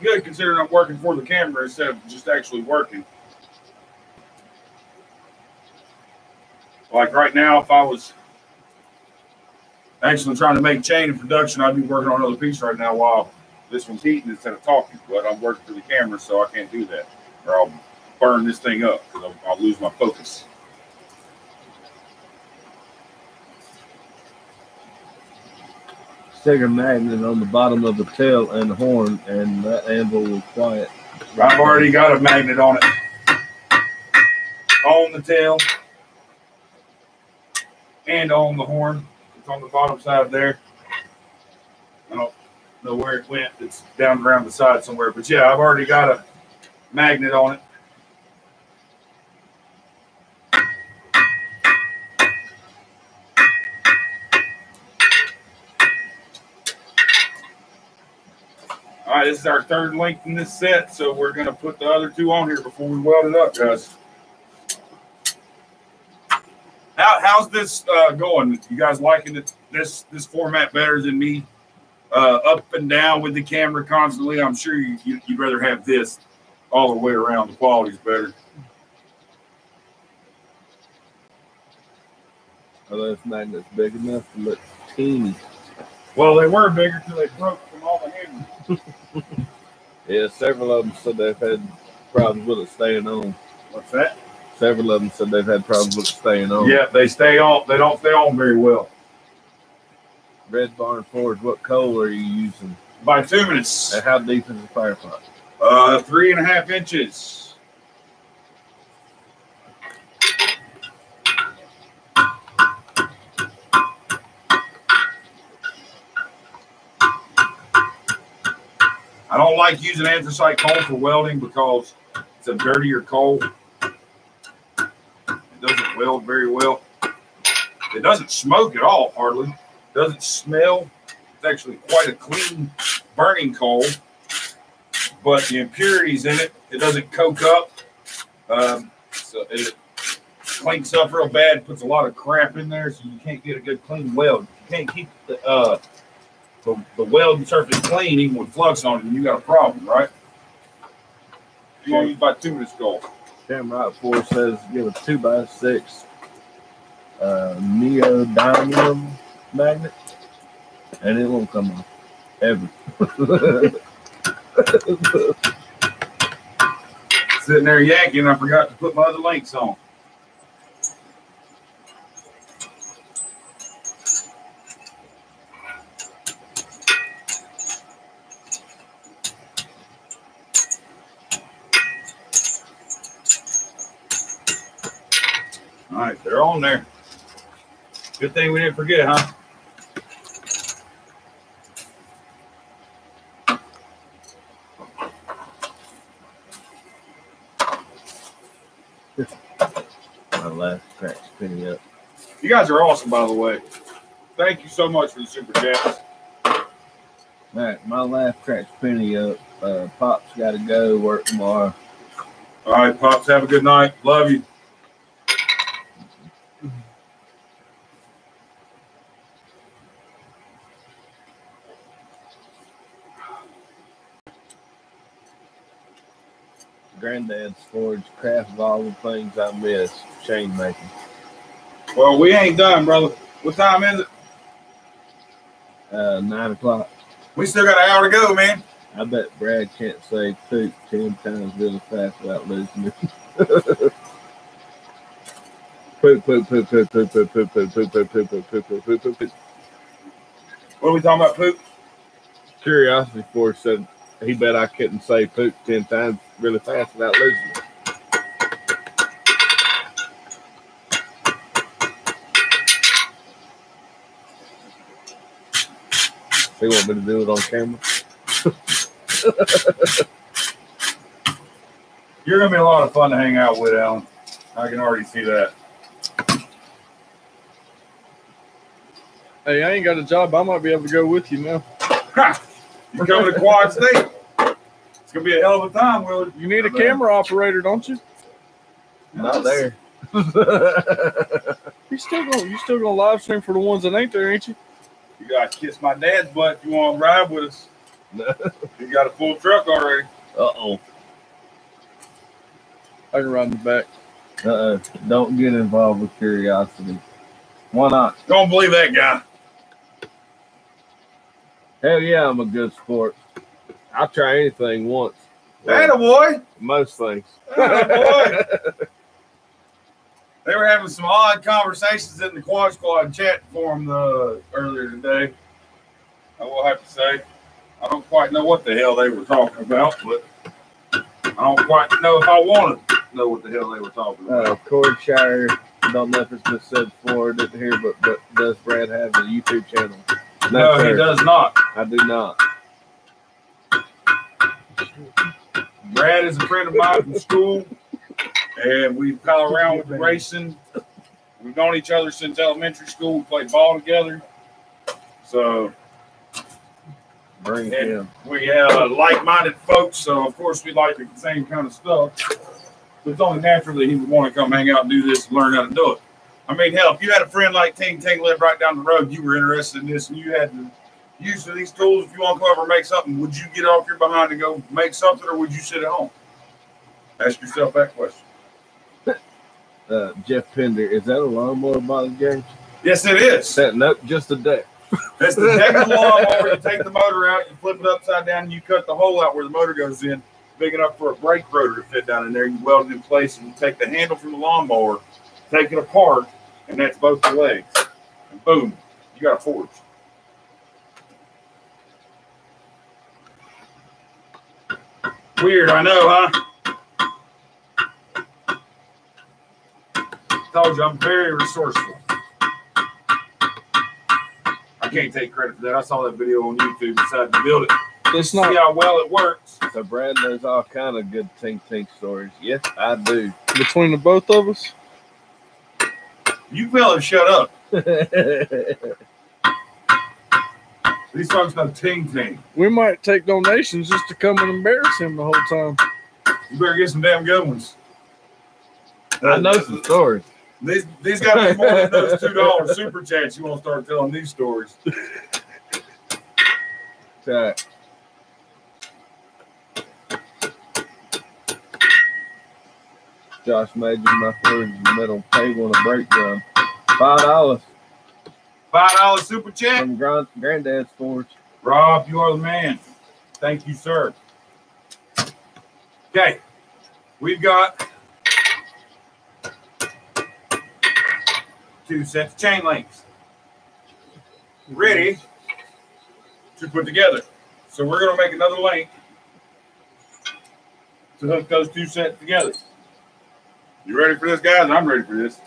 good considering I'm working for the camera instead of just actually working. Like right now, if I was actually trying to make chain in production, I'd be working on another piece right now while this one's heating instead of talking. But I'm working for the camera, so I can't do that, or I'll burn this thing up because I'll lose my focus. Stick a magnet on the bottom of the tail and the horn, and that anvil will quiet. I've already got a magnet on it. On the tail and on the horn. It's on the bottom side there. I don't know where it went. It's down around the side somewhere. But yeah, I've already got a magnet on it. All right, this is our third link in this set, so we're going to put the other two on here before we weld it up, guys. How's this going? You guys liking this format better than me up and down with the camera constantly. I'm sure you'd rather have this all the way around. The quality's better. Are those magnets big enough to look teeny? Well, they were bigger till they broke from all the hammers. Yeah, several of them said they've had problems with it staying on. What's that? Several of them said they've had problems with it staying on. Yeah, they stay on. They don't stay on very well. Red Barn Forge, what coal are you using? By 2 minutes. And how deep is the fire pot? 3.5 inches. I don't like using anthracite coal for welding because it's a dirtier coal. It doesn't weld very well. It doesn't smoke at all, hardly. It doesn't smell. It's actually quite a clean burning coal. But the impurities in it, it doesn't coke up. So it clinks up real bad, puts a lot of crap in there, so you can't get a good clean weld. You can't keep the welding surface clean, even with flux on it, and you got a problem, right? You want to use by 2 minutes gold. Camera 4 says give a 2x6 neodymium magnet, and it won't come off ever. Sitting there yanking, I forgot to put my other links on. All right, they're on there. Good thing we didn't forget, huh? My last crack's penny up. You guys are awesome, by the way. Thank you so much for the super chats. All right, my last crack's penny up. Pop's got to go work tomorrow. All right, Pops, have a good night. Love you. Granddad's Forge, craft of all the things I miss, chain making. Well, we ain't done, brother. What time is it? 9 o'clock. We still got an hour to go, man. I bet Brad can't say poop 10 times really fast without losing it. Poop, poop, poop, poop, poop, poop, poop, poop, poop, poop, poop, poop, poop, poop, poop, poop. What are we talking about, poop? Curiosity Force said he bet I couldn't say poop 10 times really fast without losing it. They want me to do it on camera. You're going to be a lot of fun to hang out with, Alan. I can already see that. Hey, I ain't got a job. I might be able to go with you now. You're coming to Quad State. It's going to be a hell of a time, Willard. You need a camera operator, don't you? Not there. You still gonna live stream for the ones that ain't there, ain't you? You got to kiss my dad's butt if you want to ride with us. No. You got a full truck already. Uh-oh. I can ride in the back. Don't get involved with curiosity. Why not? Don't believe that guy. Hell yeah, I'm a good sport. I'll try anything once. Attaboy. Most things. Attaboy. They were having some odd conversations in the Quad Squad chat forum earlier today. I will have to say, I don't quite know what the hell they were talking about, but I don't quite know if I want to know what the hell they were talking about. Corey Shire, don't know if it's been said before, didn't hear, but does Brad have a YouTube channel? No, he does not. I do not. Brad is a friend of mine from school, and we pal around with the racing. We've known each other since elementary school. We played ball together. So bring him. We have like-minded folks, so of course we like the same kind of stuff. But it's only natural that he would want to come hang out and do this and learn how to do it. I mean, hell, if you had a friend like Ting Ting live right down the road, you were interested in this, and you had use of these tools, if you want to come over and make something, would you get off your behind to go make something, or would you sit at home? Ask yourself that question. Jeff Pender, is that a lawnmower body, James? Yes, it is. Setting up just a deck. That's the deck of the lawnmower. You take the motor out, you flip it upside down, and you cut the hole out where the motor goes in, big enough for a brake rotor to fit down in there. You weld it in place, and you take the handle from the lawnmower, take it apart, and that's both the legs. And boom, you got a forge. Weird, I know, huh? Told you, I'm very resourceful. I can't take credit for that. I saw that video on YouTube, decided to build it. It's not. See how well it works. So Brad knows all kind of good Ting Ting stories. Yes, I do. Between the both of us? You fellas shut up. These folks know Ting Ting. We might take donations just to come and embarrass him the whole time. You better get some damn good ones. I know some stories. These got to be more than those $2 super chats. You want to start telling these stories. Right. Josh made my forge metal table and a brake gun. $5. $5 super chat from Granddad's forge. Rob, you are the man. Thank you, sir. Okay, we've got 2 sets of chain links ready to put together. So we're going to make another link to hook those 2 sets together. You ready for this, guys? I'm ready for this.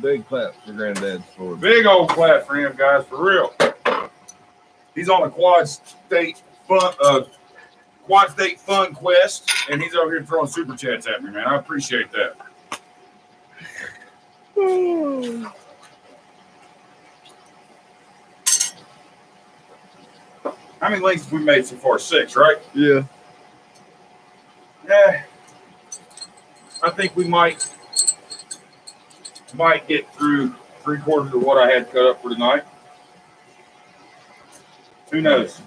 Big clap for Granddad's forge. Big old clap for him, guys, for real. He's on a quad state fun quest, and he's over here throwing super chats at me, man. I appreciate that. How many links have we made so far? 6, right? Yeah. Yeah. I think we might get through 3/4 of what I had cut up for tonight. Who knows?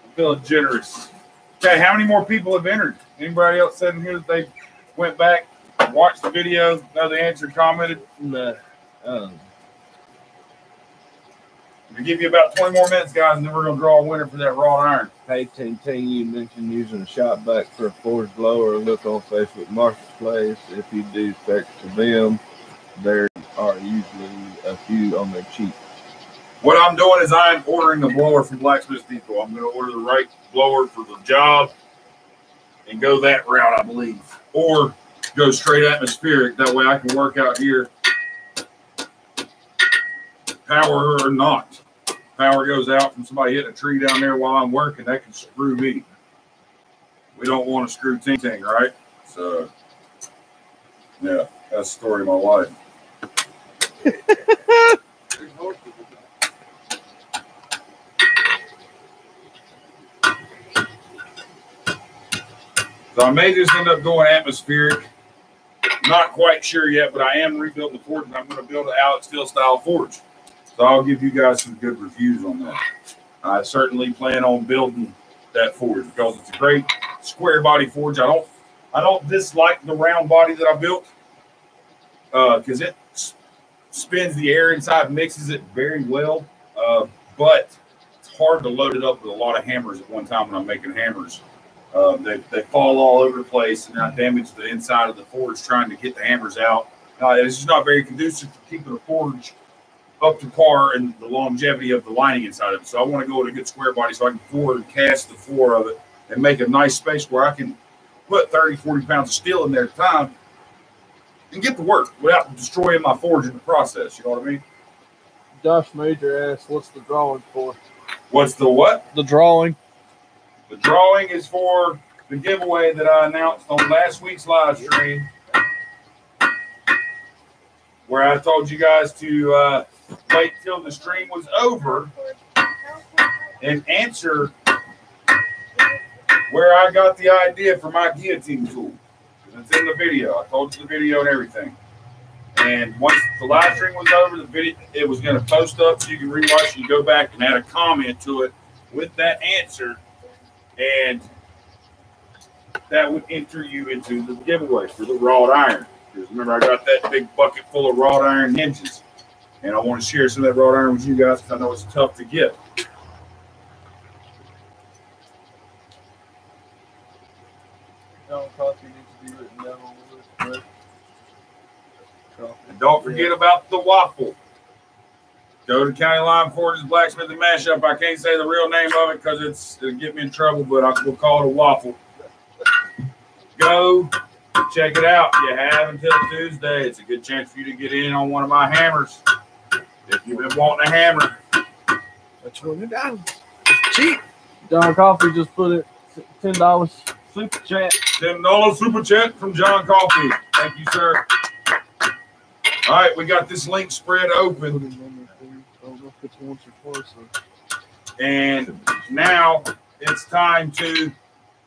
I'm feeling generous. Okay, how many more people have entered? Anybody else said in here that they went back, watched the video, know the answer, commented? No. We'll give you about 20 more minutes, guys, and then we're going to draw a winner for that wrought iron. Hey, Ting Ting, you mentioned using a shop back for a forged blower. Look on Facebook Marketplace. If you do search for them, there are usually a few on there cheap. What I'm doing is I'm ordering a blower from Blacksmith Depot. I'm going to order the right blower for the job and go that route, I believe. Or go straight atmospheric. That way I can work out here, power or not. Power goes out from somebody hitting a tree down there while I'm working. That can screw me. We don't want to screw Ting Ting, right? So, yeah, that's the story of my life. So I may just end up going atmospheric. Not quite sure yet, but I am rebuilding the forge, and I'm going to build an Alex Steel style forge. So I'll give you guys some good reviews on that. I certainly plan on building that forge because it's a great square body forge. I don't dislike the round body that I built because it spins the air inside, mixes it very well. But it's hard to load it up with a lot of hammers at one time when I'm making hammers. They fall all over the place, and I damage the inside of the forge trying to get the hammers out. It's just not very conducive to keeping the forge up to par and the longevity of the lining inside of it. So I want to go with a good square body so I can forward cast the floor of it and make a nice space where I can put 30, 40 pounds of steel in there at a time and get to work without destroying my forge in the process. You know what I mean? Josh Major asked, what's the drawing for? What's the what? The drawing. The drawing is for the giveaway that I announced on last week's live stream, where I told you guys to wait till the stream was over and answer where I got the idea for my guillotine tool. It's in the video. I told you the video and everything. And once the live stream was over, the video it was going to post up so you can rewatch. You go back and add a comment to it with that answer, and that would enter you into the giveaway for the wrought iron. Because remember, I got that big bucket full of wrought iron hinges, and I want to share some of that wrought iron with you guys because I know it's tough to get. Coffee needs to be written down on the list, And don't forget about the waffle. Go to County Line Forge's Blacksmith and Mashup. I can't say the real name of it because it'll get me in trouble, but we'll call it a waffle. Go check it out. You have until Tuesday. It's a good chance for you to get in on one of my hammers. If you've been wanting a hammer. That's $20. It's cheap. John Coffee just put it $10 super chat. $10 super chat from John Coffee. Thank you, sir. All right, we got this link spread open. And now it's time to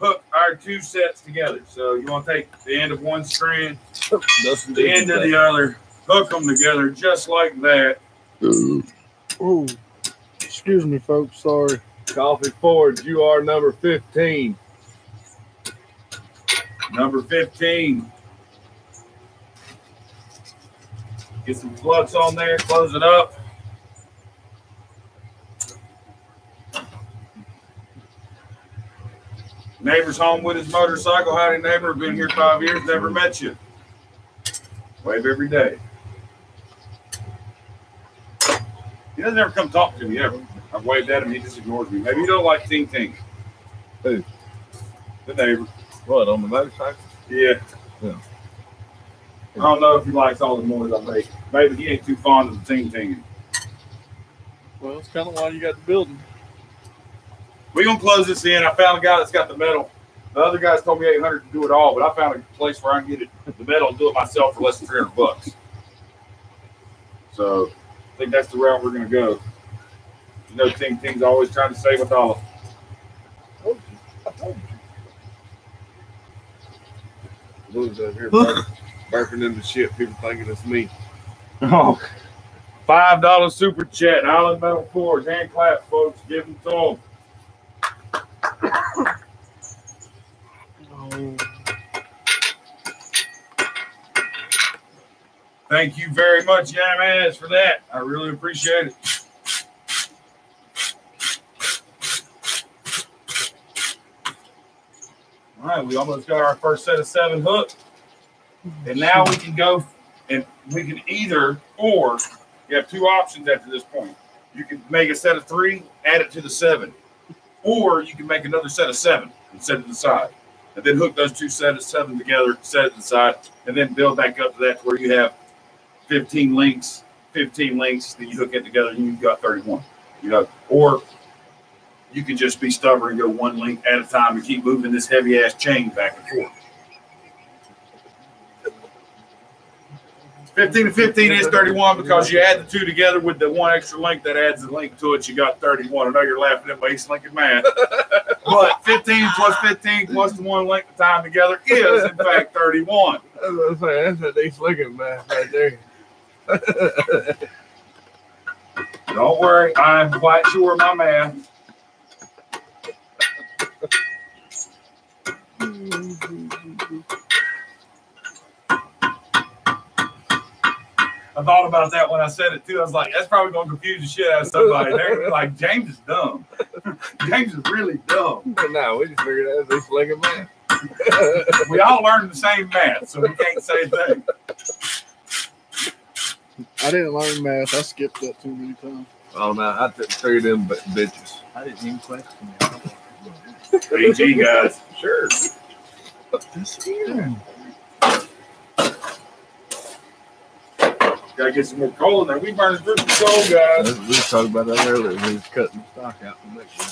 hook our two sets together. So you want to take the end of one strand, the end of the other, hook them together just like that. Oh, excuse me, folks. Sorry. Coffee Forge, you are number 15. Number 15. Get some flux on there, close it up. Neighbor's home with his motorcycle. Howdy, neighbor. Been here 5 years, never met you. Wave every day. He doesn't ever come talk to me ever. I've waved at him, he just ignores me. Maybe you don't like Ting Ting. Who? The neighbor. What, on the motorcycle? Yeah. Yeah. I don't know if he likes all the noise I make. Maybe he ain't too fond of the Ting Ting. Well, it's kind of why you got the building. We're going to close this in. I found a guy that's got the metal. The other guys told me $800 to do it all, but I found a place where I can get it, the metal and do it myself for less than $300. So I think that's the route we're going to go. You know, Ting Ting's always trying to save a dollar. I told you. Lou's over here burping in the shit. People thinking it's me. Oh, $5 super chat. Island Metal Forge. Hand clap, folks. Give them to them. Thank you very much, Yam Ass, for that. I really appreciate it. All right, we almost got our first set of 7 hooked. And now we can go and we can either, or you have 2 options after this point. You can make a set of 3, add it to the 7. Or you can make another set of 7 and set it to the side. And then hook those 2 sets of 7 together, set it to the side, and then build back up to that to where you have 15 links, then you hook it together and you've got 31. You know, or you can just be stubborn and go 1 link at a time and keep moving this heavy ass chain back and forth. 15 and 15 is 31 because you add the 2 together with the 1 extra link that adds the link to it. You got 31. I know you're laughing at my East Lincoln math, but 15 plus 15 plus the 1 link of time together is in fact 31. That's an East Lincoln math right there. Don't worry, I'm quite sure of my math. I thought about that when I said it too. I was like, that's probably going to confuse the shit out of somebody. They're going to be like, James is dumb. James is really dumb. No, we just figured out it's East Lincoln math. We all learned the same math, so we can't say a thing. I didn't learn math. I skipped that too many times. Oh, no, I figured them bitches. I didn't even question it. AG guys. Sure. This here. Gotta get some more coal in there. We burning through some coal, guys. We were talking about that earlier. We was cutting the stock out from next year.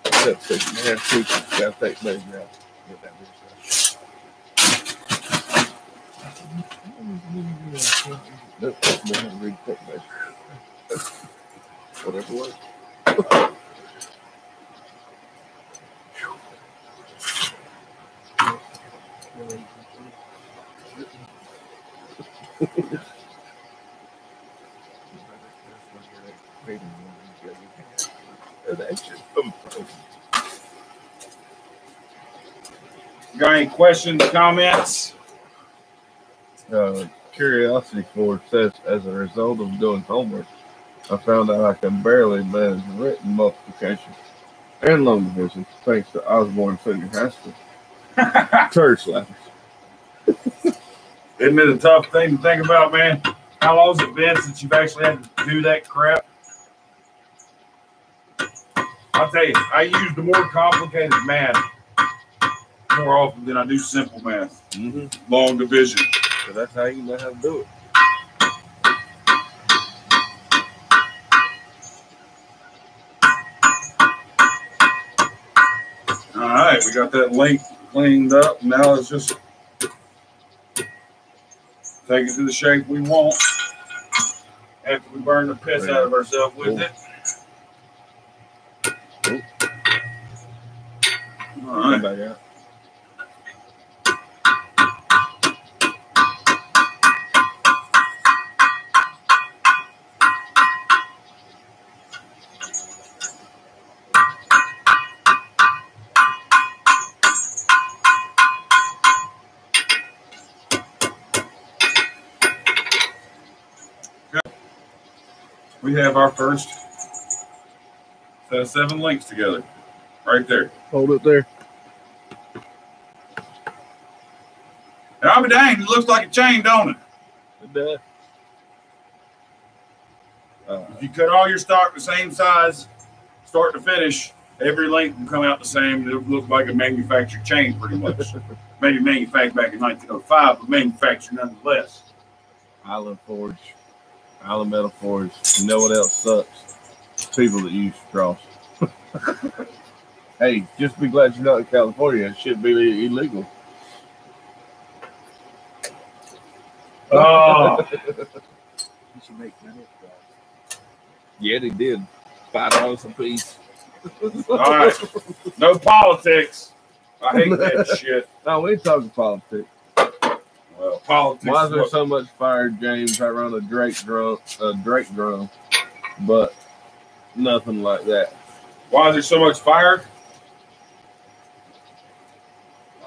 That's 6.5 weeks. Gotta take those out. Get that bitch out. Nope, that's more read take those. Whatever works. Got any questions, comments? Curiosity Force says, as a result of doing homework, I found out I can barely manage written multiplication and long division thanks to Osborne Senior High School. Church slappers. Isn't it a tough thing to think about, man? How long has it been since you've actually had to do that crap? I'll tell you, I use the more complicated math more often than I do simple math. Mm-hmm. Long division. So that's how you know how to do it. All right, we got that link cleaned up. Now let's just take it to the shape we want after we burn the piss out of ourselves with it. All right. Back out. We have our first set of 7 links together. Right there. Hold it there. And I'll be dang, it looks like a chain, don't it? It does. If you cut all your stock the same size, start to finish, every link will come out the same. It'll look like a manufactured chain pretty much. Maybe manufactured back in 1905, but manufactured nonetheless. Island Forge. Island Metal Forge. You know what else sucks? People that use straws. Hey, just be glad you're not in California. It should be illegal. Oh. You should make money. Yeah, they did. $5 a piece. All right. No politics. I hate that shit. No, we ain't talking politics. Well, politics. Why is there so much fire, James? I run a Drake drum, but nothing like that. Why is there so much fire?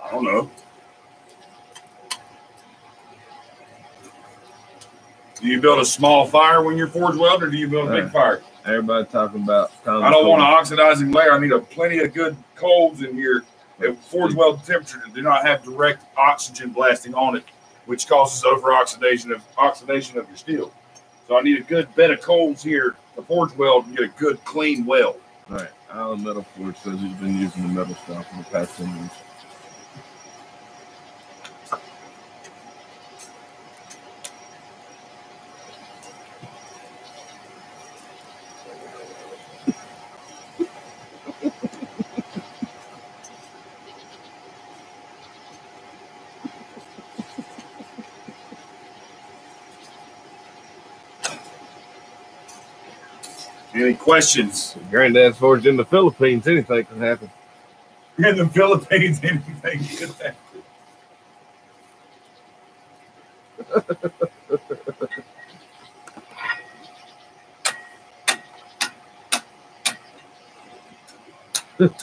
I don't know. Do you build a small fire when you're forge welding, or do you build a big fire? Everybody talking about. I don't want an oxidizing layer. I need plenty of good coals in here at forge weld temperature that do not have direct oxygen blasting on it, which causes over-oxidation of your steel. So I need a good bed of coals here to forge weld and get a good, clean weld. All right. Island Metal Forge says he's been using the metal stuff for the past 10 years. Any questions? Granddad's forged in the Philippines. Anything can happen. In the Philippines, anything could happen.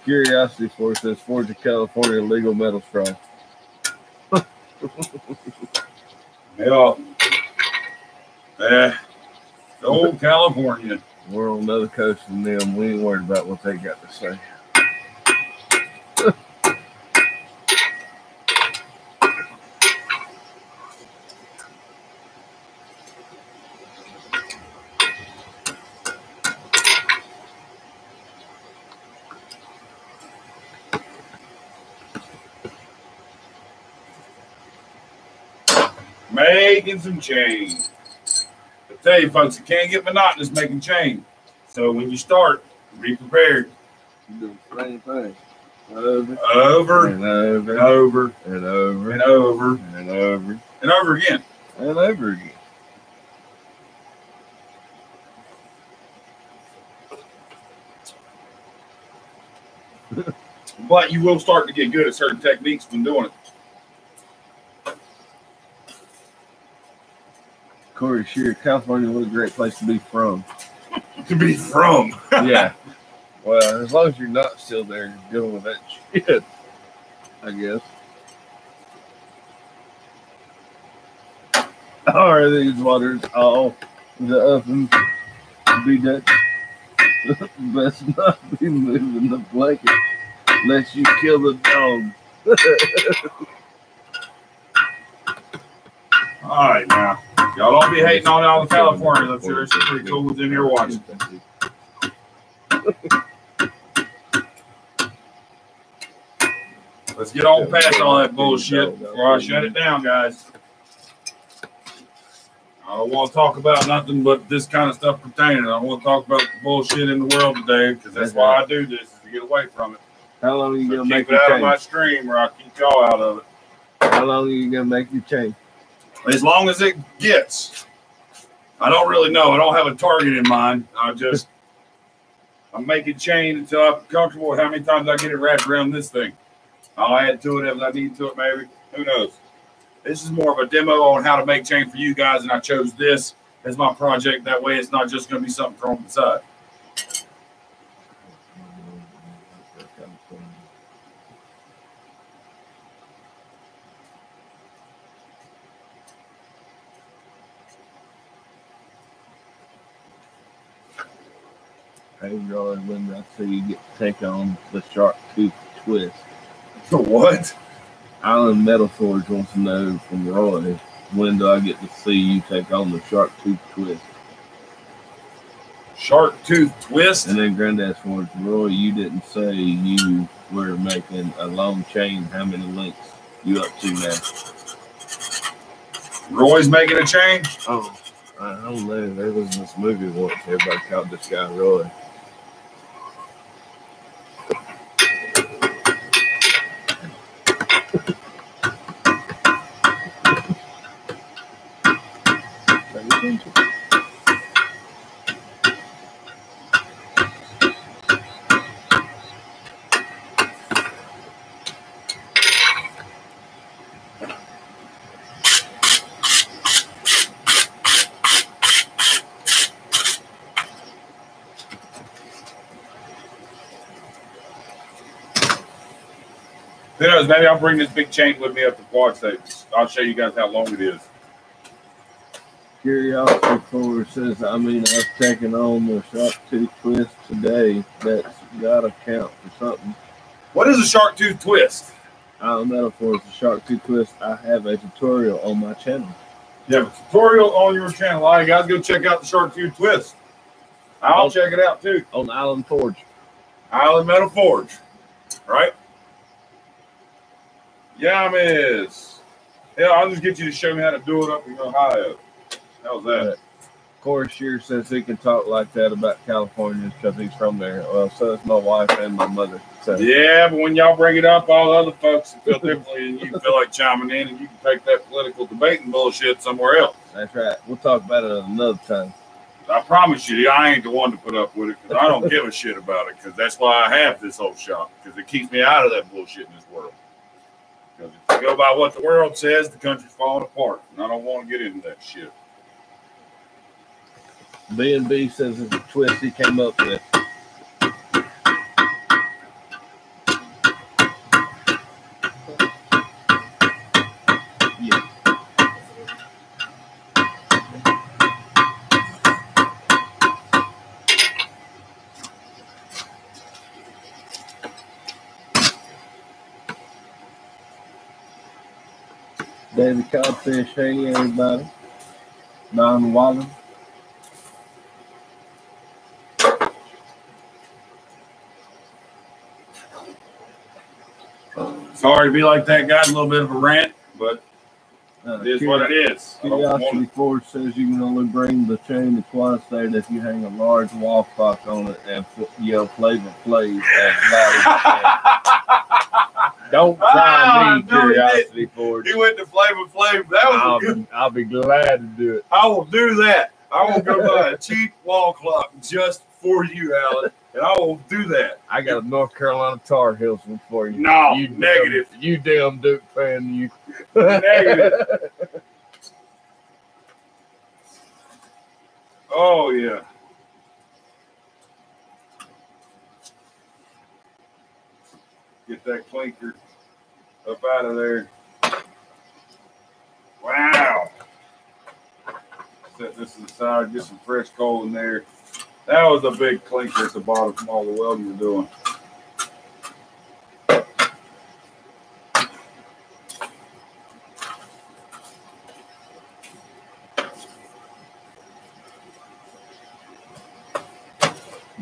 Curiosity Force says Forge of California legal metal straw. Old California. We're on another coast than them. We ain't worried about what they got to say. Making some chain. I tell you, folks, it can't get monotonous making chain. So when you start, be prepared. You do the same thing. Over and over and over and over and over and over and over and over again. and over again. But you will start to get good at certain techniques when doing it. Corey Shear, California, what a great place to be from. To be from. Yeah. Well, as long as you're not still there dealing with that shit, I guess. Are these waters all the ovens be Dutch? Best not be moving the blanket unless you kill the dog. All right, now. Y'all don't be hating on all the Californians. I'm sure it's pretty cool within here watching. Let's get on past all that bullshit before I shut it down, guys. I don't want to talk about nothing but this kind of stuff pertaining. I want to talk about the bullshit in the world today because that's why I do this, is to get away from it. How long are you going to make it out of my stream or I'll keep y'all out of it? How long are you going to make you change? As long as it gets. I don't really know. I don't have a target in mind. I'm making change until I'm comfortable with how many times I get it wrapped around this thing. I'll add to it if I need to it, maybe. Who knows? This is more of a demo on how to make chain for you guys, and I chose this as my project. That way it's not just going to be something thrown aside. Hey, Roy, when I see you get to take on the shark tooth twist. The what? Island Metal Forge wants to know from Roy, when do I get to see you take on the shark tooth twist? Shark tooth twist? And then Granddad's Forge, Roy, you didn't say you were making a long chain. How many links you up to now? Roy's making a chain? Oh, I don't know. There was this movie once. Everybody called this guy Roy. Who knows? Maybe I'll bring this big chain with me up to Quad States. I'll show you guys how long it is. Curiosity Forward says, I've taken on the shark tooth twist today. That's got to count for something. What is a shark tooth twist? Island Metal Forge, the shark tooth twist. I have a tutorial on my channel. You have a tutorial on your channel. All right, guys, go check out the shark tooth twist. I'll check it out too. On Island Forge. Island Metal Forge. Right? Yeah, miss. Yeah, I'll just get you to show me how to do it up in Ohio. How's that? Corey Shear says he can talk like that about California because he's from there. Well, so is my wife and my mother. So. Yeah, but when y'all bring it up, all the other folks feel differently, and you feel like chiming in, and you can take that political debating bullshit somewhere else. That's right. We'll talk about it another time. I promise you, I ain't the one to put up with it because I don't give a shit about it because that's why I have this whole shop because it keeps me out of that bullshit in this world. Because if you go by what the world says, the country's falling apart, and I don't want to get into that shit. B&B says it's a twist he came up with. Yeah. David Codfish, hey everybody. Don Wallen. Sorry to be like that, guys. A little bit of a rant, but it is what it is. Curiosity Forge says you can only bring the chain to Quad State if you hang a large wall clock on it and yell Flavor Flav as loud as you can. Don't try me, Curiosity Forge. He went to Flavor Flav. That was good. I'll be glad to do it. I will do that. I will go buy a cheap wall clock just for you, Alan. And I will do that. I got a North Carolina Tar Heels one for you. No, you negative. You damn Duke fan, you. Negative. Oh, yeah. Get that clinker up out of there. Wow. Set this aside, get some fresh coal in there. That was a big clinker at the bottom from all the welding we're doing.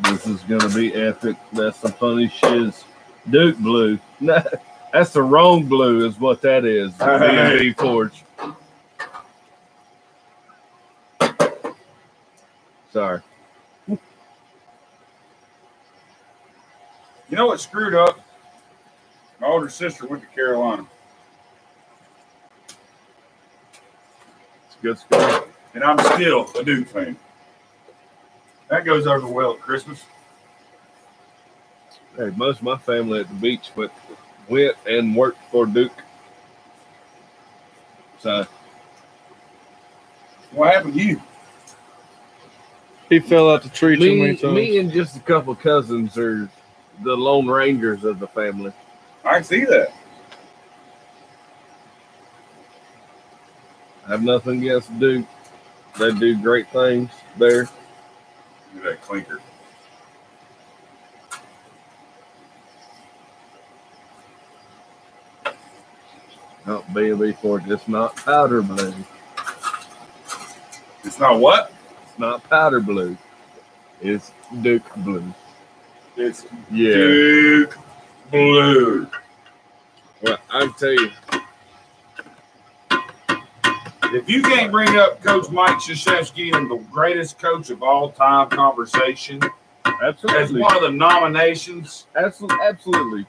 This is gonna be epic. That's some funny shiz. Duke blue. No, that's the wrong blue, is what that is. B&B Forge. Sorry. You know what screwed up? My older sister went to Carolina. It's a good school. And I'm still a Duke fan. That goes over well at Christmas. Hey, most of my family at the beach went and worked for Duke. So What happened to you? He fell out the tree too many times. me and just a couple cousins are the Lone Rangers of the family. I can see that. I have nothing against Duke. They do great things there. Look at that clinker. Oh, B&B Forge. It's not powder blue. It's not what? It's not powder blue. It's Duke blue. It's Yeah. Duke blue. Well, I can tell you. If you can't bring up Coach Mike Krzyzewski in the greatest coach of all time conversation as Absolutely. one of the nominations, Absolutely.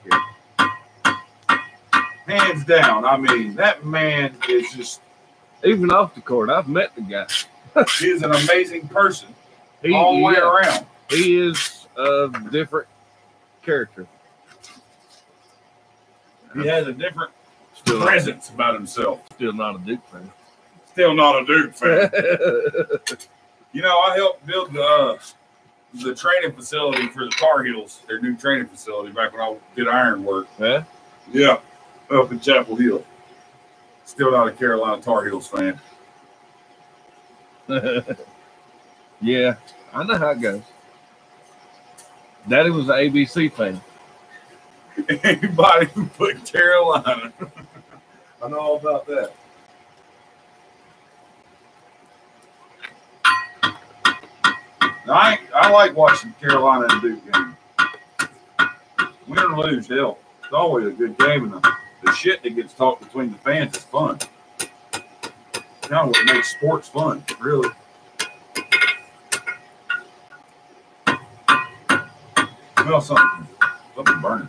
hands down. I mean, that man is just, Even off the court, I've met the guy. he is an amazing person He, all the way yeah, around. he is a different character. He has a different Still, presence about himself. still not a Duke fan. Still not a Duke fan. You know, I helped build the training facility for the Tar Heels, their new training facility, back when I did iron work. Yeah? Yeah, up in Chapel Hill. Still not a Carolina Tar Heels fan. Yeah, I know how it goes. Daddy was an ABC fan. Anybody who put Carolina, I know all about that. Now, I like watching Carolina and Duke game. Win or lose, hell, it's always a good game, and the shit that gets talked between the fans is fun. Kind of what makes sports fun, really. Smell something burning.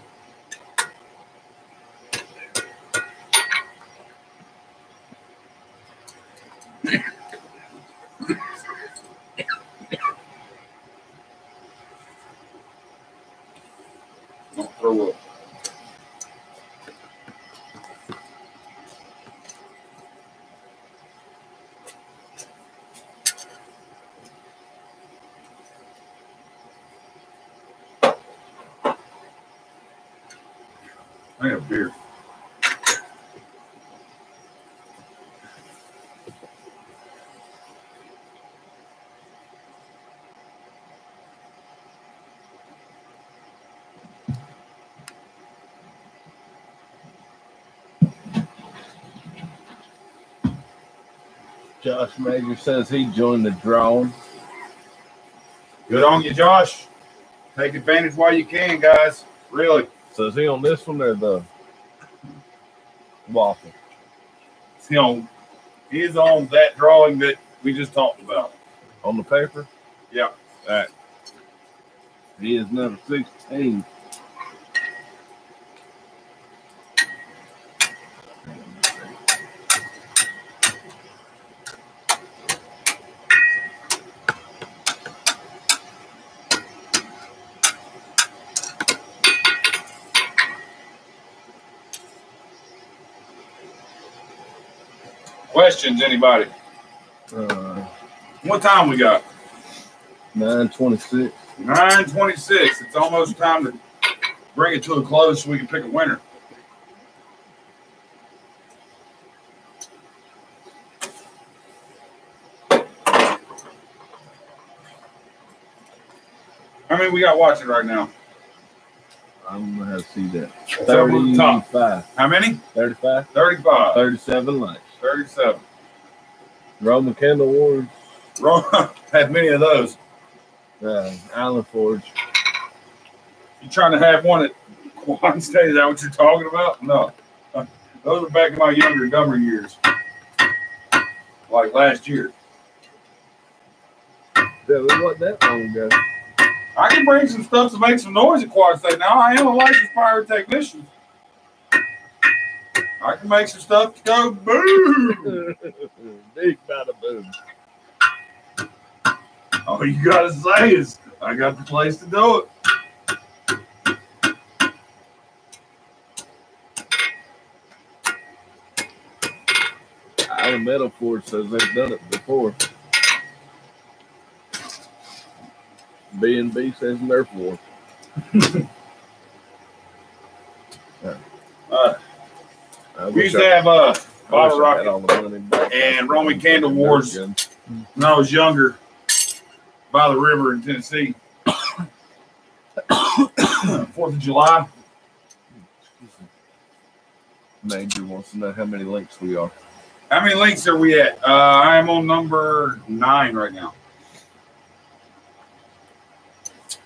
Don't throw up. I have beer. Josh Major says he joined the drawing. Good on you, Josh. Take advantage while you can, guys. Really. So is he on this one or the waffle? He is on that drawing that we just talked about. On the paper? Yeah. All right. He is number 16. Questions, anybody? What time we got? 9:26. 9:26. It's almost time to bring it to a close so we can pick a winner. How many we got watching right now? I'm gonna have to see that. 35. How many? 35. 35. 37 likes. 37. Roman Candle Wars. Had many of those. Island Forge. You trying to have one at Quad State? Is that what you're talking about? No. Those are back in my younger, dumber years. Like last year. Yeah, it wasn't that long ago. I can bring some stuff to make some noise at Quad State. Now, I am a licensed fire technician. I can make some stuff to go boom. Big bada boom. All you got to say is, I got the place to do it. Island Metal Forge says they've done it before. B&B says Nerf War. We used to have Bottle Rocket and Roman Candle Wars when I was younger by the river in Tennessee. 4th of July. Major wants to know how many links we are. How many links are we at? I am on number 9 right now.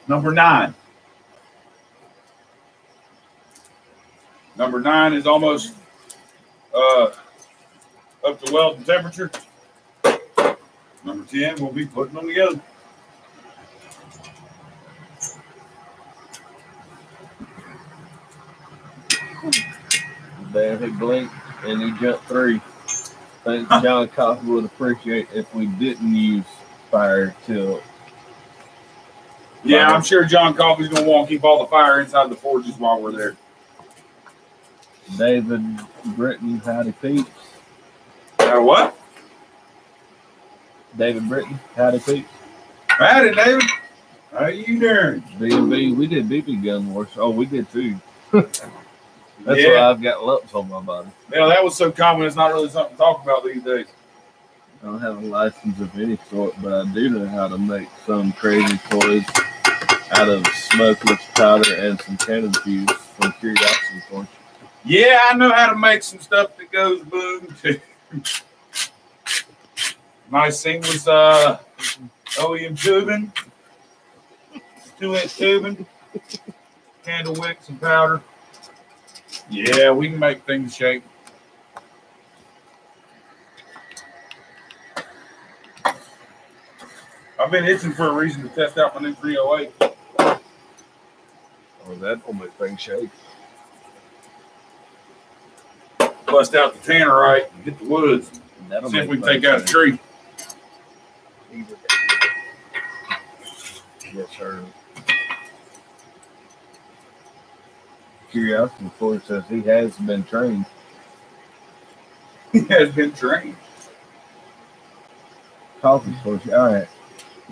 Number 9. Number 9 is almost up to welding temperature. Number 10, we'll be putting them together. Damn, he blinked and he jumped 3. Think John Coffey would appreciate if we didn't use fire till. Yeah, I'm sure John Coffey's going to want to keep all the fire inside the forges while we're there. David Britton, howdy peeps. What? David Britton, howdy peeps. Howdy, David. How you doing? B&B, we did BB gun wars. Oh, we did too. That's why I've got lumps on my body. Yeah, that was so common. It's not really something to talk about these days. I don't have a license of any sort, but I do know how to make some crazy toys out of smokeless powder and some cannon fuse from Curiosity Forge. Yeah, I know how to make some stuff that goes boom too. Nice seamless OEM tubing, 2-inch tubing, candle wicks and powder. Yeah, we can make things shake. I've been itching for a reason to test out my new 308. Oh, that will make things shake. Bust out the tannerite and get the woods. That'll see if we can take out a tree. Yes, sir. Curiosity Forge says he has been trained. He has been trained. Coffee Forge. All right.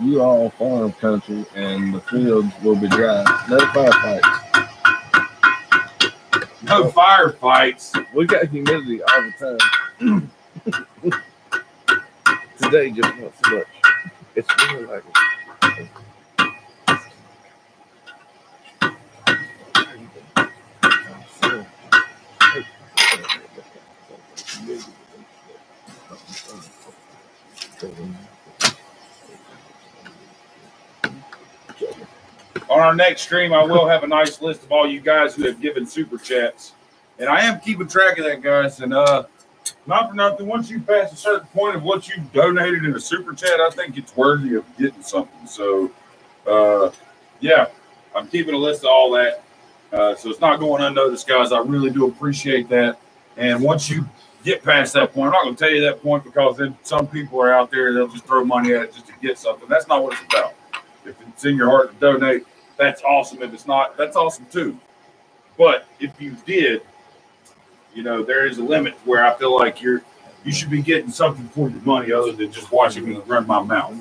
You all farm country and the fields will be dry. No firefights. No firefights. We got humidity all the time. Today just not so much. It's really like it. On our next stream, I will have a nice list of all you guys who have given super chats. And I am keeping track of that, guys. And not for nothing, once you pass a certain point of what you've donated in a super chat, I think it's worthy of getting something. So, yeah, I'm keeping a list of all that. So it's not going unnoticed, guys. I really do appreciate that. And once you get past that point, I'm not going to tell you that point because then some people are out there, they'll just throw money at it just to get something. That's not what it's about. If it's in your heart to donate, that's awesome. If it's not, that's awesome too. But if you did, you know, there is a limit where I feel like you should be getting something for your money other than just watching me run my mouth.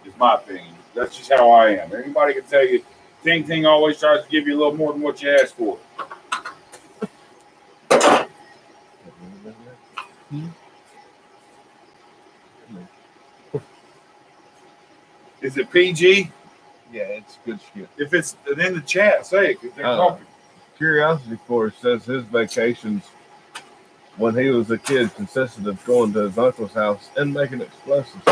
Is my opinion. That's just how I am. Anybody can tell you Ting Ting always tries to give you a little more than what you asked for. Is it PG? Yeah, it's good shit. If it's in the chat, say it, because they're talking. Curiosity Force says his vacations when he was a kid consisted of going to his uncle's house and making explosives.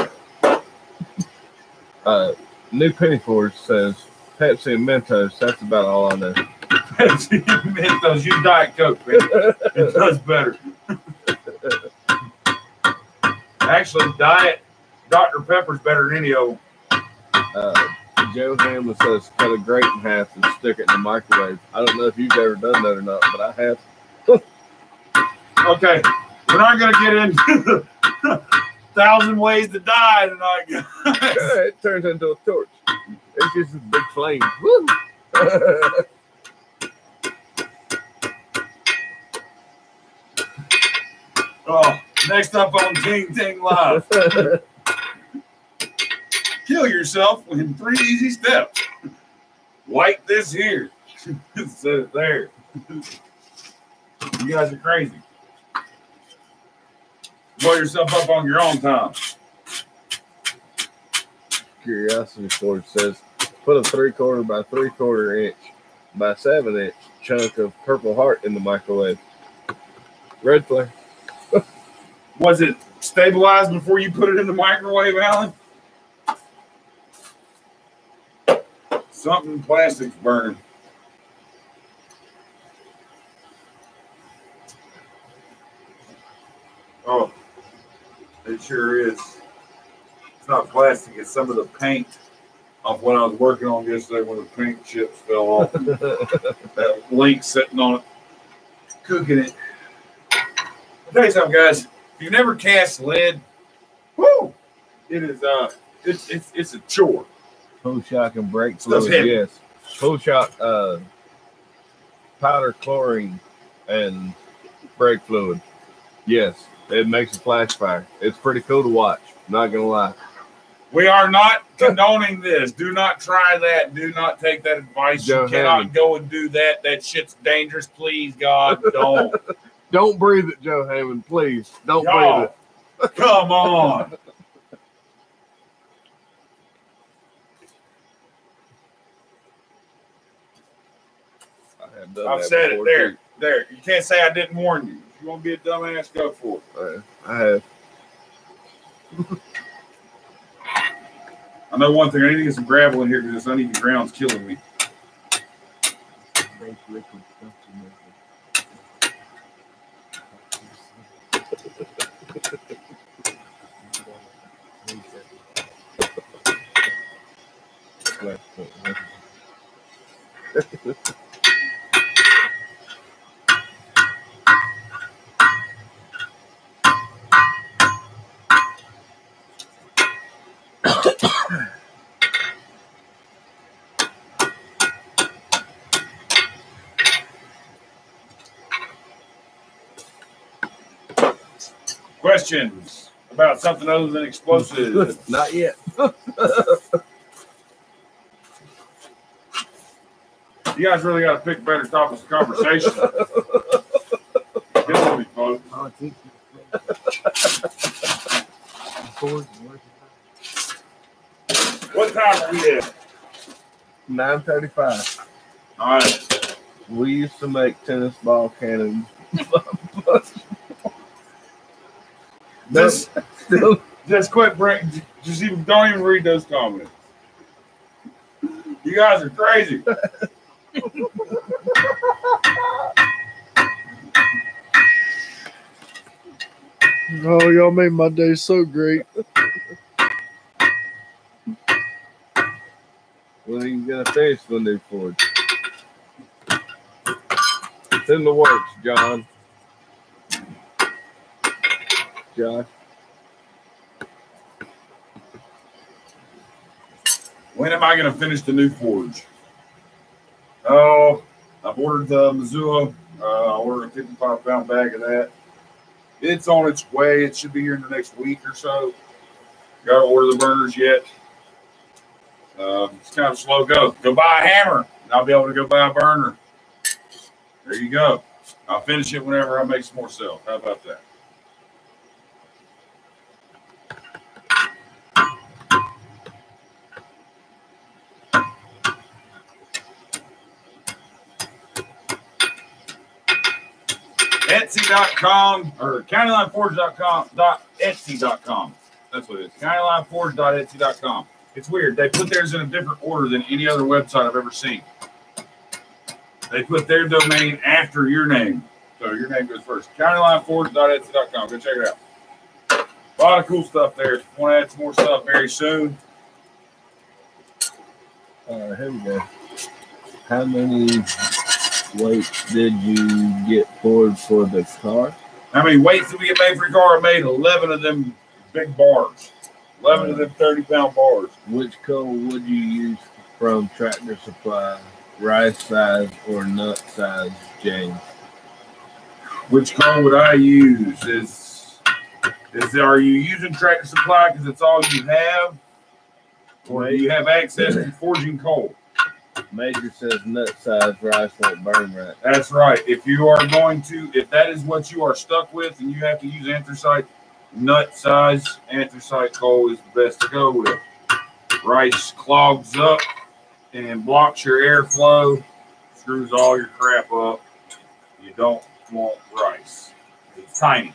New Penny Force says Pepsi and Mentos. That's about all I know. Pepsi and Mentos. Use Diet Coke, man. It does better. Actually, Diet Dr. Pepper's better than any of them. Joe Hamlin says cut a grape in half and stick it in the microwave. I don't know if you've ever done that or not, but I have. Okay, we're not going to get into the 1,000 ways to die tonight, guys. It turns into a torch. It's just a big flame. Woo! Oh, next up on Ting Ting Live. Kill yourself in 3 easy steps. Like this here. Set it there. You guys are crazy. Blow yourself up on your own time. Curiosity Force says put a 3/4 by 3/4 inch by 7 inch chunk of Purple Heart in the microwave. Red flare. Was it stabilized before you put it in the microwave, Alan? Something plastic's burning. Oh, it sure is. It's not plastic, it's some of the paint off what I was working on yesterday when the paint chips fell off. That link sitting on it, cooking it. I'll tell you something, guys. If you've never cast lead, whoo! It is it's a chore. Pull shock and brake fluid, yes. Pull shock, powder chlorine and brake fluid. Yes, it makes a flash fire. It's pretty cool to watch, not gonna lie. We are not condoning this. Do not try that. Do not take that advice. Joe you cannot Hammond. go and do that. That shit's dangerous. Please, God, don't. Don't breathe it, Joe Hammond, please. Don't Y'all, breathe it. come on. I've said it. There. You can't say I didn't warn you. If you want to be a dumbass, go for it. I have. I know one thing. I need to get some gravel in here because this uneven ground's killing me. Questions about something other than explosives? Not yet. You guys really got to pick better topics of conversation. Get with me, folks. What time are we at? 9:35. All right. We used to make tennis ball cannons. Just quit breaking. Just even don't even read those comments. You guys are crazy. Oh, y'all made my day so great. When are you gonna finish the new forge? It's in the works, John. Josh. When am I going to finish the new forge? Oh, I've ordered the Missoula. I ordered a 55-pound bag of that. It's on its way. It should be here in the next week or so. Got to order the burners yet. It's kind of slow go. Go buy a hammer, and I'll be able to go buy a burner. There you go. I'll finish it whenever I make some more sales. How about that? Etsy.com or countylineforge.com.etsy.com. That's what it is. Countylineforge.etsy.com. It's weird. They put theirs in a different order than any other website I've ever seen. They put their domain after your name. So your name goes first. Countylineforge.etsy.com. Go check it out. A lot of cool stuff there. Want to add some more stuff very soon. Here we go. How many weights did you get poured for the car? How many weights did we get made for your car? I made 11 of them big bars. 11 of them 30-pound bars. Which coal would you use from Tractor Supply? Rice size or nut size, James? Which coal would I use? Are you using Tractor Supply because it's all you have? Or do you have access to forging coal? Major says nut size rice won't burn right. That's right. If that is what you are stuck with and you have to use anthracite, nut size anthracite coal is the best to go with. Rice clogs up and blocks your airflow, screws all your crap up. You don't want rice. It's tiny.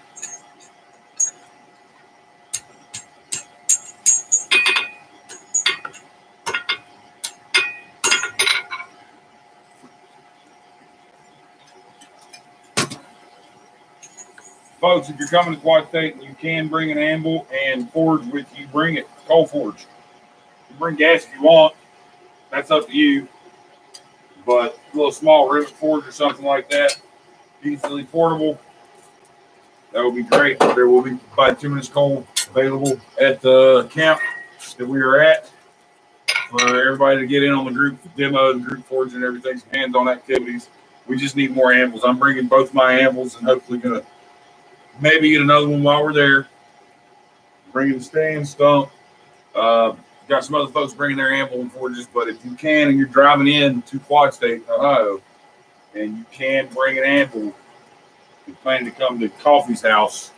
Folks, if you're coming to Quad State, you can bring an anvil and forge with you. Bring it. Coal forge. You bring gas if you want. That's up to you. But a little small rivet forge or something like that, easily portable, that would be great. There will be bituminous coal available at the camp that we are at for everybody to get in on the group demo, the group forge, and everything, some hands-on activities. We just need more anvils. I'm bringing both my anvils and hopefully going to maybe get another one while we're there. Bringing the stand stump. Got some other folks bringing their anvil and forges, but if you can and you're driving in to Quad State, Ohio, and you can bring an anvil, you're planning to come to Coffee's house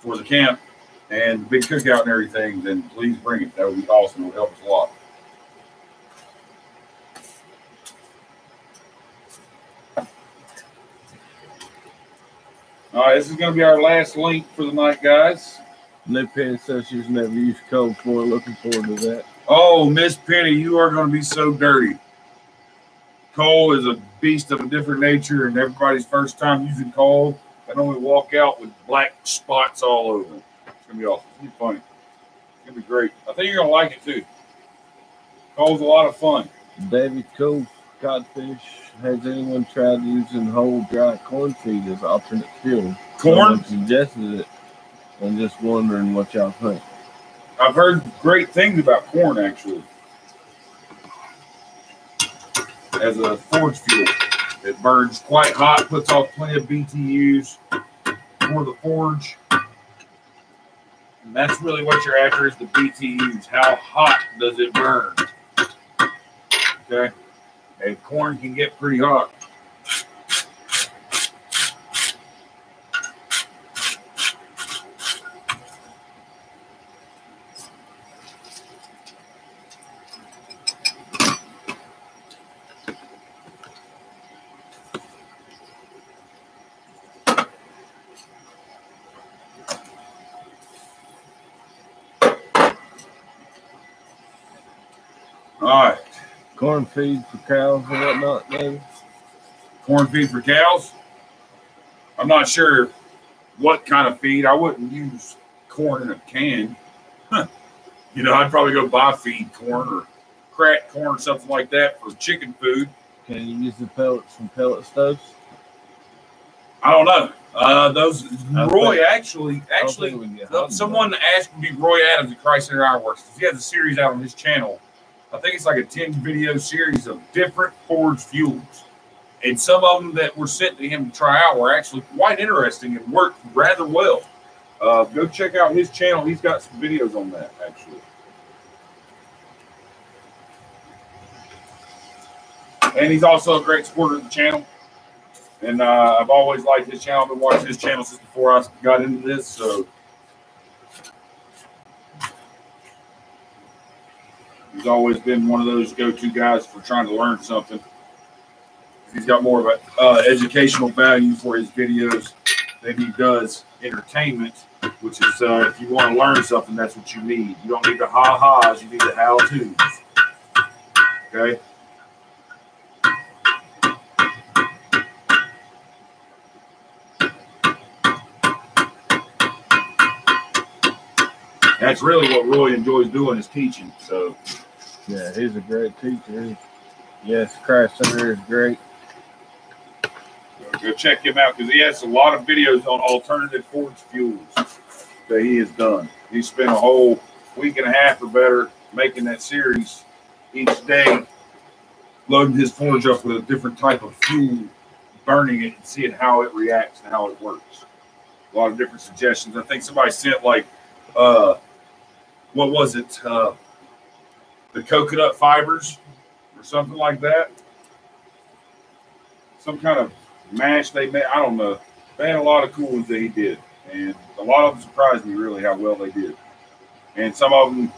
for the camp and the big cookout and everything, then please bring it. That would be awesome. It would help us a lot. All right, this is going to be our last link for the night, guys. No Penny says she's never used coal before. Looking forward to that. Oh, Miss Penny, you are going to be so dirty. Coal is a beast of a different nature, and everybody's first time using coal, they only walk out with black spots all over. It's going to be awesome. It's going to be funny. It's going to be great. I think you're going to like it, too. Coal's a lot of fun. David Cole, Codfish. Has anyone tried using whole dry corn feed as alternate fuel? Corn? Someone suggested it. I'm just wondering what y'all think. I've heard great things about corn, actually, as a forge fuel. It burns quite hot, puts off plenty of BTUs for the forge. And that's really what you're after is the BTUs. How hot does it burn? Okay. And corn can get pretty hot. All right. Corn feed for cows and whatnot, maybe? Corn feed for cows? I'm not sure what kind of feed. I wouldn't use corn in a can. You know, I'd probably go buy feed corn or cracked corn or something like that for chicken food. Can you use the pellets from pellet stoves? I don't know. Someone asked me, Roy Adams at Christ Center Ironworks. He has a series out on his channel. I think it's like a 10-video series of different forged fuels. And some of them that were sent to him to try out were actually quite interesting and worked rather well. Go check out his channel. He's got some videos on that, actually. And he's also a great supporter of the channel. And I've always liked his channel. I've been watching his channel since before I got into this. So he's always been one of those go-to guys for trying to learn something. He's got more of an educational value for his videos than he does entertainment, which is if you want to learn something, that's what you need. You don't need the ha-has, you need the how-tos. Okay? That's really what Roy enjoys doing is teaching. So, yeah, he's a great teacher. Yes, Christ Center is great. Go check him out because he has a lot of videos on alternative forged fuels that he has done. He spent a whole week and a half or better making that series each day, loading his forge up with a different type of fuel, burning it and seeing how it reacts and how it works. A lot of different suggestions. I think somebody sent like what was it? The coconut fibers or something like that. Some kind of mash they made. I don't know. They had a lot of cool ones that he did. And a lot of them surprised me really how well they did. And some of them,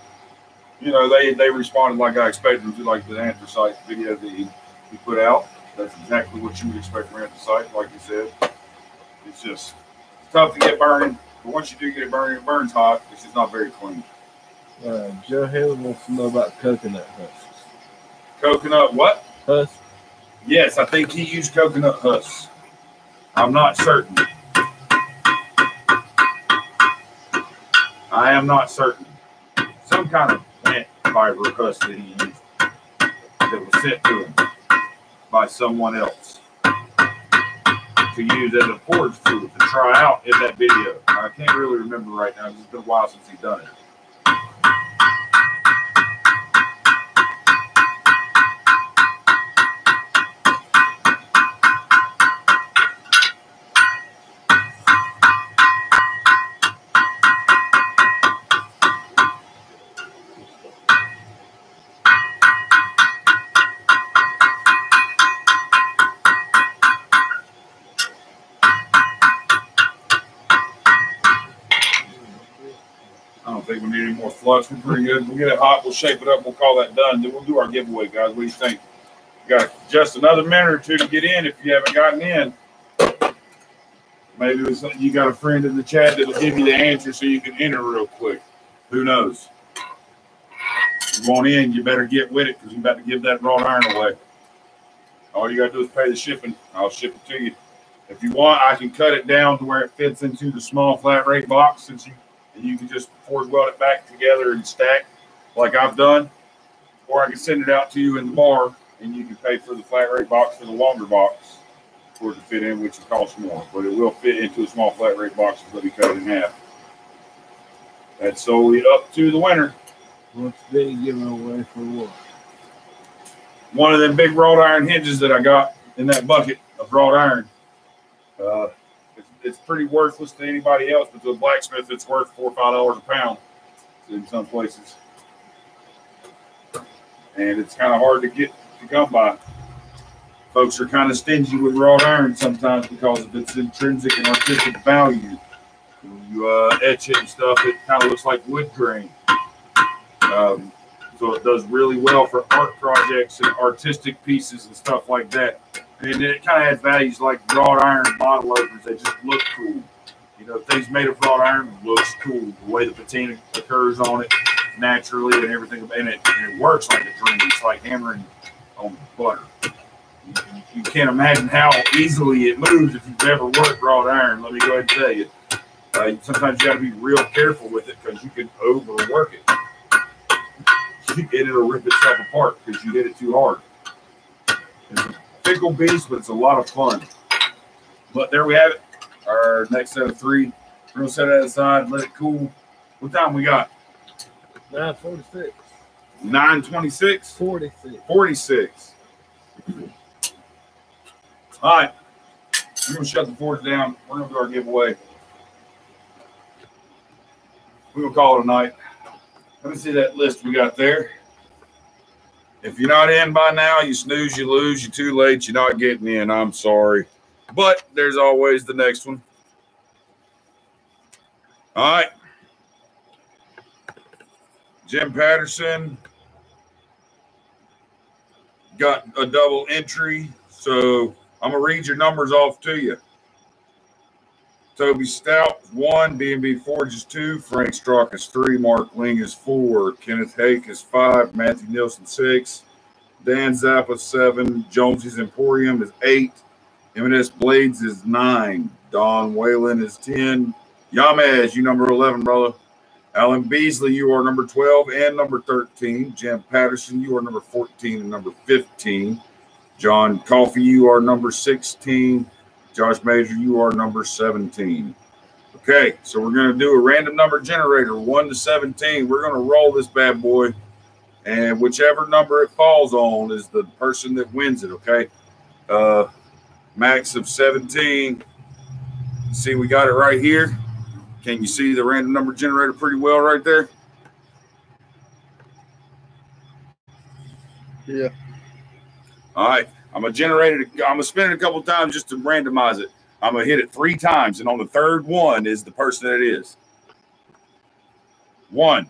you know, they responded like I expected them to, like the anthracite video that he put out. That's exactly what you would expect from anthracite, like you said. It's just tough to get burning. But once you do get it burning, it burns hot. It's just not very clean. Joe Hill wants to know about coconut husks. Coconut what? Husk. Yes, I think he used coconut husks. I'm not certain. I am not certain. Some kind of plant fiber husk that he used that was sent to him by someone else to use as a forge tool to try out in that video. I can't really remember right now. It's been a while since he's done it. I don't think we need any more flux. We're pretty good. We'll get it hot. We'll shape it up. We'll call that done. Then we'll do our giveaway, guys. What do you think? We got just another minute or two to get in if you haven't gotten in. Maybe it's, you got a friend in the chat that'll give you the answer so you can enter real quick. Who knows? If you want in, you better get with it because we're about to give that wrought iron away. All you got to do is pay the shipping. I'll ship it to you. If you want, I can cut it down to where it fits into the small flat rate box and you can just forge weld it back together and stack like I've done. Or I can send it out to you in the bar and you can pay for the flat rate box for the longer box for it to fit in, which will cost more. But it will fit into a small flat rate box so that we cut it in half. That's solely up to the winner. What's being given away for what? One of them big wrought iron hinges that I got in that bucket of wrought iron. It's pretty worthless to anybody else, but to a blacksmith, it's worth $4 or $5 a pound in some places. And it's kind of hard to come by. Folks are kind of stingy with wrought iron sometimes because of its intrinsic and artistic value. When you etch it and stuff, it kind of looks like wood grain. So it does really well for art projects and artistic pieces and stuff like that. And it kind of has values like wrought iron bottle openers. They just look cool. You know, things made of wrought iron looks cool. The way the patina occurs on it naturally and everything. And it works like a dream. It's like hammering on butter. You can't imagine how easily it moves if you've ever worked wrought iron. Let me go ahead and tell you. Sometimes you got to be real careful with it because you can overwork it. And it'll rip itself apart because you hit it too hard. It's a fickle beast, but it's a lot of fun. But there we have it. Our next set of 3. We're going to set that aside, let it cool. What time we got? 9:46. 9:26? 46. 46. All right. We're going to shut the forge down. We're going to do our giveaway. We're going to call it a night. Let me see that list we got there. If you're not in by now, you snooze, you lose. You're too late. You're not getting in. I'm sorry. But there's always the next one. All right. Jim Patterson got a double entry. So I'm going to read your numbers off to you. Toby Stout is 1, B&B Forge is 2, Frank Strock is 3, Mark Ling is 4, Kenneth Hake is 5, Matthew Nielsen 6, Dan Zappa 7, Jonesy's Emporium is 8, M&S Blades is 9, Don Whalen is 10, Yamez, you number 11, brother. Alan Beasley, you are number 12 and number 13. Jim Patterson, you are number 14 and number 15. John Coffey, you are number 16. Josh Major, you are number 17. Okay, so we're going to do a random number generator, 1 to 17. We're going to roll this bad boy, and whichever number it falls on is the person that wins it, okay? Max of 17. See, we got it right here. Can you see the random number generator pretty well right there? Yeah. All right. I'm going to spin it a couple of times just to randomize it. I'm going to hit it 3 times, and on the third one is the person that it is. 1,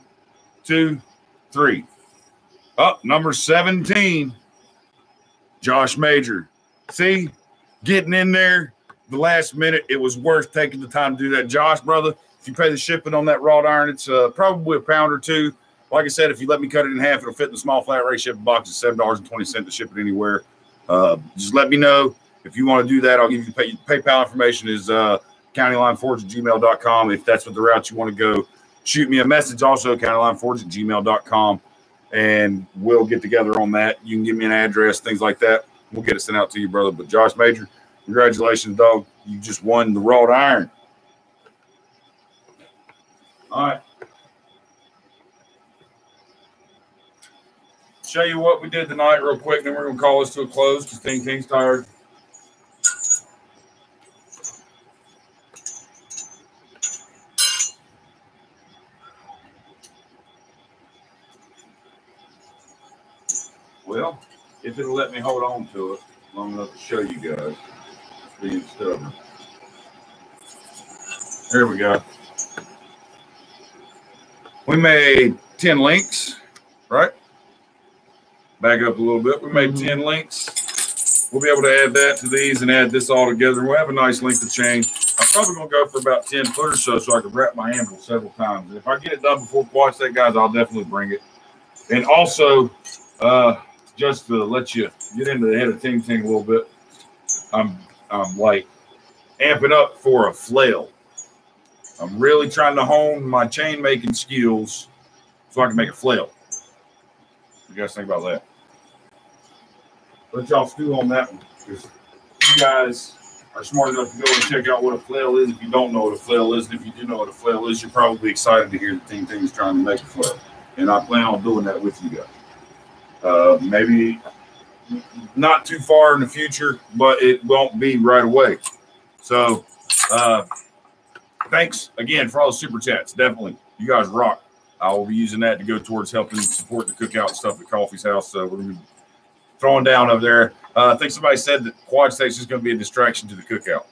2, 3. Up, number 17, Josh Major. See, getting in there the last minute, it was worth taking the time to do that. Josh, brother, if you pay the shipping on that wrought iron, it's probably a pound or 2. Like I said, if you let me cut it in half, it'll fit in the small flat rate shipping box at $7.20 to ship it anywhere. Just let me know if you want to do that. I'll give you PayPal information is countylineforge@gmail.com. If that's what the route you want to go, shoot me a message also, countylineforge@gmail.com, and we'll get together on that. You can give me an address, things like that. We'll get it sent out to you, brother. But Josh Major, congratulations, dog. You just won the wrought iron. All right. Show you what we did tonight real quick, then we're going to call this to a close because Ting Ting's tired. Well, if it'll let me hold on to it long enough to show you guys, being stubborn. There we go. We made 10 links, right? Back up a little bit. We made 10 links. We'll be able to add that to these and add this all together. We'll have a nice length of chain. I'm probably going to go for about 10 foot or so I can wrap my anvil several times. And if I get it done before Quad State, guys, I'll definitely bring it. And also, just to let you get into the head of Ting Ting a little bit, I'm like amping up for a flail. I'm really trying to hone my chain making skills so I can make a flail. What do you guys think about that? Let y'all stew on that one, because you guys are smart enough to go and check out what a flail is if you don't know what a flail is. And if you do know what a flail is, you're probably excited to hear that Ting Ting is trying to make a flail. And I plan on doing that with you guys. Maybe not too far in the future, but it won't be right away. So thanks again for all the super chats. Definitely. You guys rock. I will be using that to go towards helping support the cookout and stuff at Coffee's house. So we're going to be throwing down over there. I think somebody said that Quad State is going to be a distraction to the cookout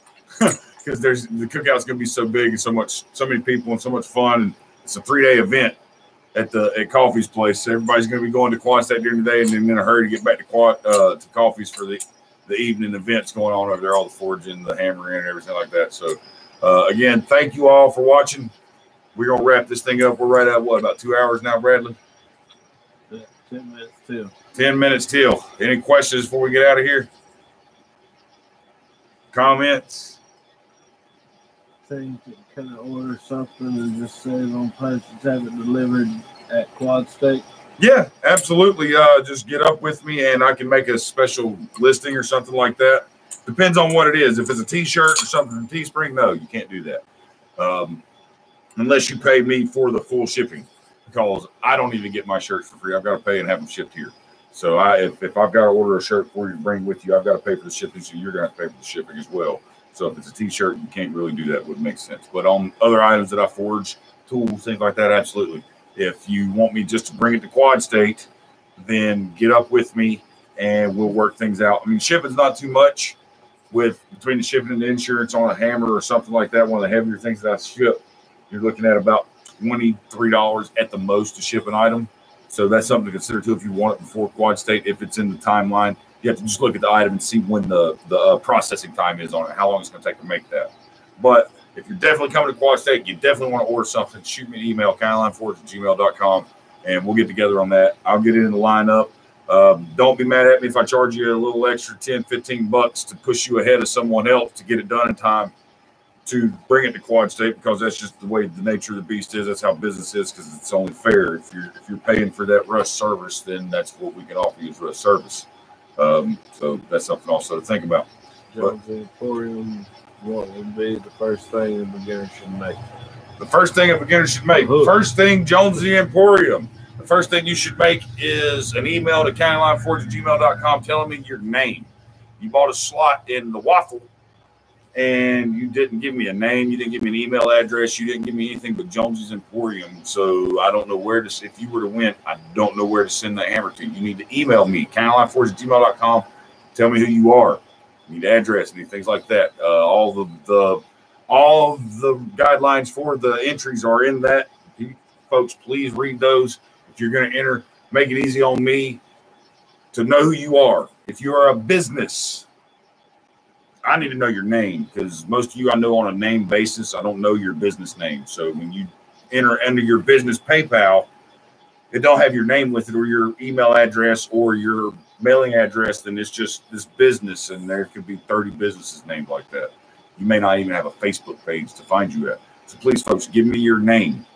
because the cookout's going to be so big and so many people and so much fun. And it's a 3-day event at Coffee's place. So everybody's going to be going to Quad State during the day and then in a hurry to get back to Coffee's for the evening events going on over there, all the forging, the hammering, and everything like that. So again, thank you all for watching. We're going to wrap this thing up. We're right at, about 2 hours now, Bradley? 10 minutes till. 10 minutes till. Any questions before we get out of here? Comments? Can I order something and just say it on post and have it delivered at Quad State? Yeah, absolutely. Just get up with me and I can make a special listing or something like that. Depends on what it is. If it's a T-shirt or something from Teespring, no, you can't do that. Unless you pay me for the full shipping, because I don't even get my shirts for free. I've got to pay and have them shipped here. So if I've got to order a shirt for you to bring with you, I've got to pay for the shipping, so you're going to have to pay for the shipping as well. So if it's a T-shirt, you can't really do that. Wouldn't make sense. But on other items that I forge, tools, things like that, absolutely. If you want me just to bring it to Quad State, then get up with me and we'll work things out. I mean, shipping's not too much between the shipping and the insurance on a hammer or something like that. One of the heavier things that I ship, you're looking at about $23 at the most to ship an item. So that's something to consider too if you want it before Quad State. If it's in the timeline, you have to just look at the item and see when the processing time is on it, how long it's going to take to make that. But if you're definitely coming to Quad State, you definitely want to order something, shoot me an email, countylineforge@gmail.com, and we'll get together on that. I'll get it in the lineup. Don't be mad at me if I charge you a little extra $10-15 to push you ahead of someone else to get it done in time to bring it to Quad State, because that's just the way the nature of the beast is. That's how business is, because it's only fair. If you're paying for that rush service, then that's what we can offer you as rush service. So that's something also to think about. Jones Emporium, what would be the first thing a beginner should make? The first thing a beginner should make. First thing, Jones Emporium. The first thing you should make is an email to countylineforge@gmail.com telling me your name. You bought a slot in the waffle, and you didn't give me a name, you didn't give me an email address, you didn't give me anything but Jones's Emporium. So I don't know where to, if you were to win, I don't know where to send that hammer to. You need to email me, countylineforge@gmail.com. Tell me who you are. You need address, need things like that. All the guidelines for the entries are in that. Folks, please read those. If you're going to enter, make it easy on me to know who you are. If you are a business, I need to know your name, because most of you I know on a name basis. I don't know your business name. So when you enter under your business PayPal, it don't have your name with it, or your email address, or your mailing address, then it's just this business, and there could be 30 businesses named like that. You may not even have a Facebook page to find you at. So please, folks, give me your name,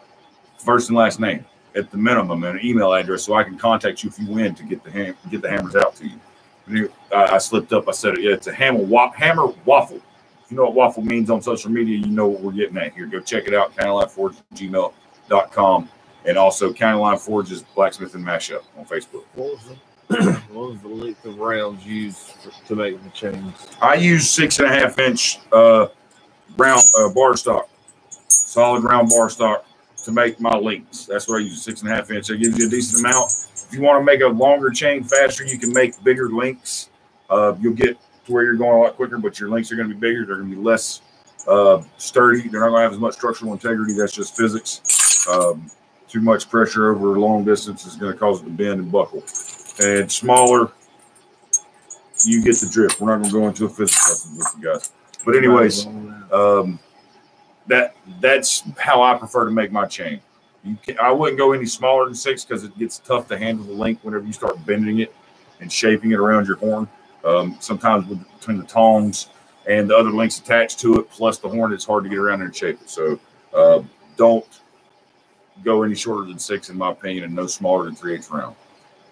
first and last name, at the minimum, and an email address so I can contact you if you win to get the hammers out to you. I slipped up. I said it. Yeah, it's a hammer waffle. If you know what waffle means on social media, you know what we're getting at here. Go check it out, countylineforge@gmail.com, and also County Line Forge's Blacksmith and Mashup on Facebook. What was the length of rounds used to make the chains? I use 6.5-inch round bar stock, solid round bar stock to make my links. That's what I use, 6.5-inch. It gives you a decent amount. If you want to make a longer chain faster, you can make bigger links. You'll get to where you're going a lot quicker, but your links are going to be bigger. They're going to be less sturdy. They're not going to have as much structural integrity. That's just physics. Too much pressure over a long distance is going to cause it to bend and buckle. And smaller, you get the drift. We're not going to go into a physics lesson with you guys. But anyways, that's how I prefer to make my chain. I wouldn't go any smaller than 6, because it gets tough to handle the link whenever you start bending it and shaping it around your horn. Sometimes between the tongs and the other links attached to it, plus the horn, it's hard to get around there and shape it. So don't go any shorter than 6, in my opinion, and no smaller than 3/8 round.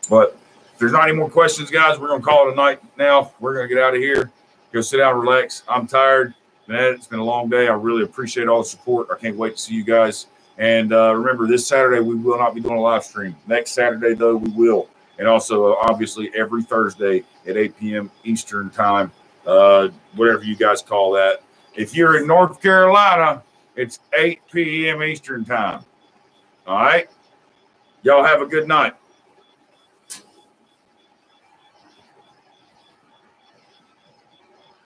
But if there's not any more questions, guys, we're going to call it a night now. We're going to get out of here, go sit down, relax. I'm tired. Man, it's been a long day. I really appreciate all the support. I can't wait to see you guys. And remember, this Saturday, we will not be doing a live stream. Next Saturday, though, we will. And also, obviously, every Thursday at 8 p.m. Eastern time, whatever you guys call that. If you're in North Carolina, it's 8 p.m. Eastern time. All right? Y'all have a good night.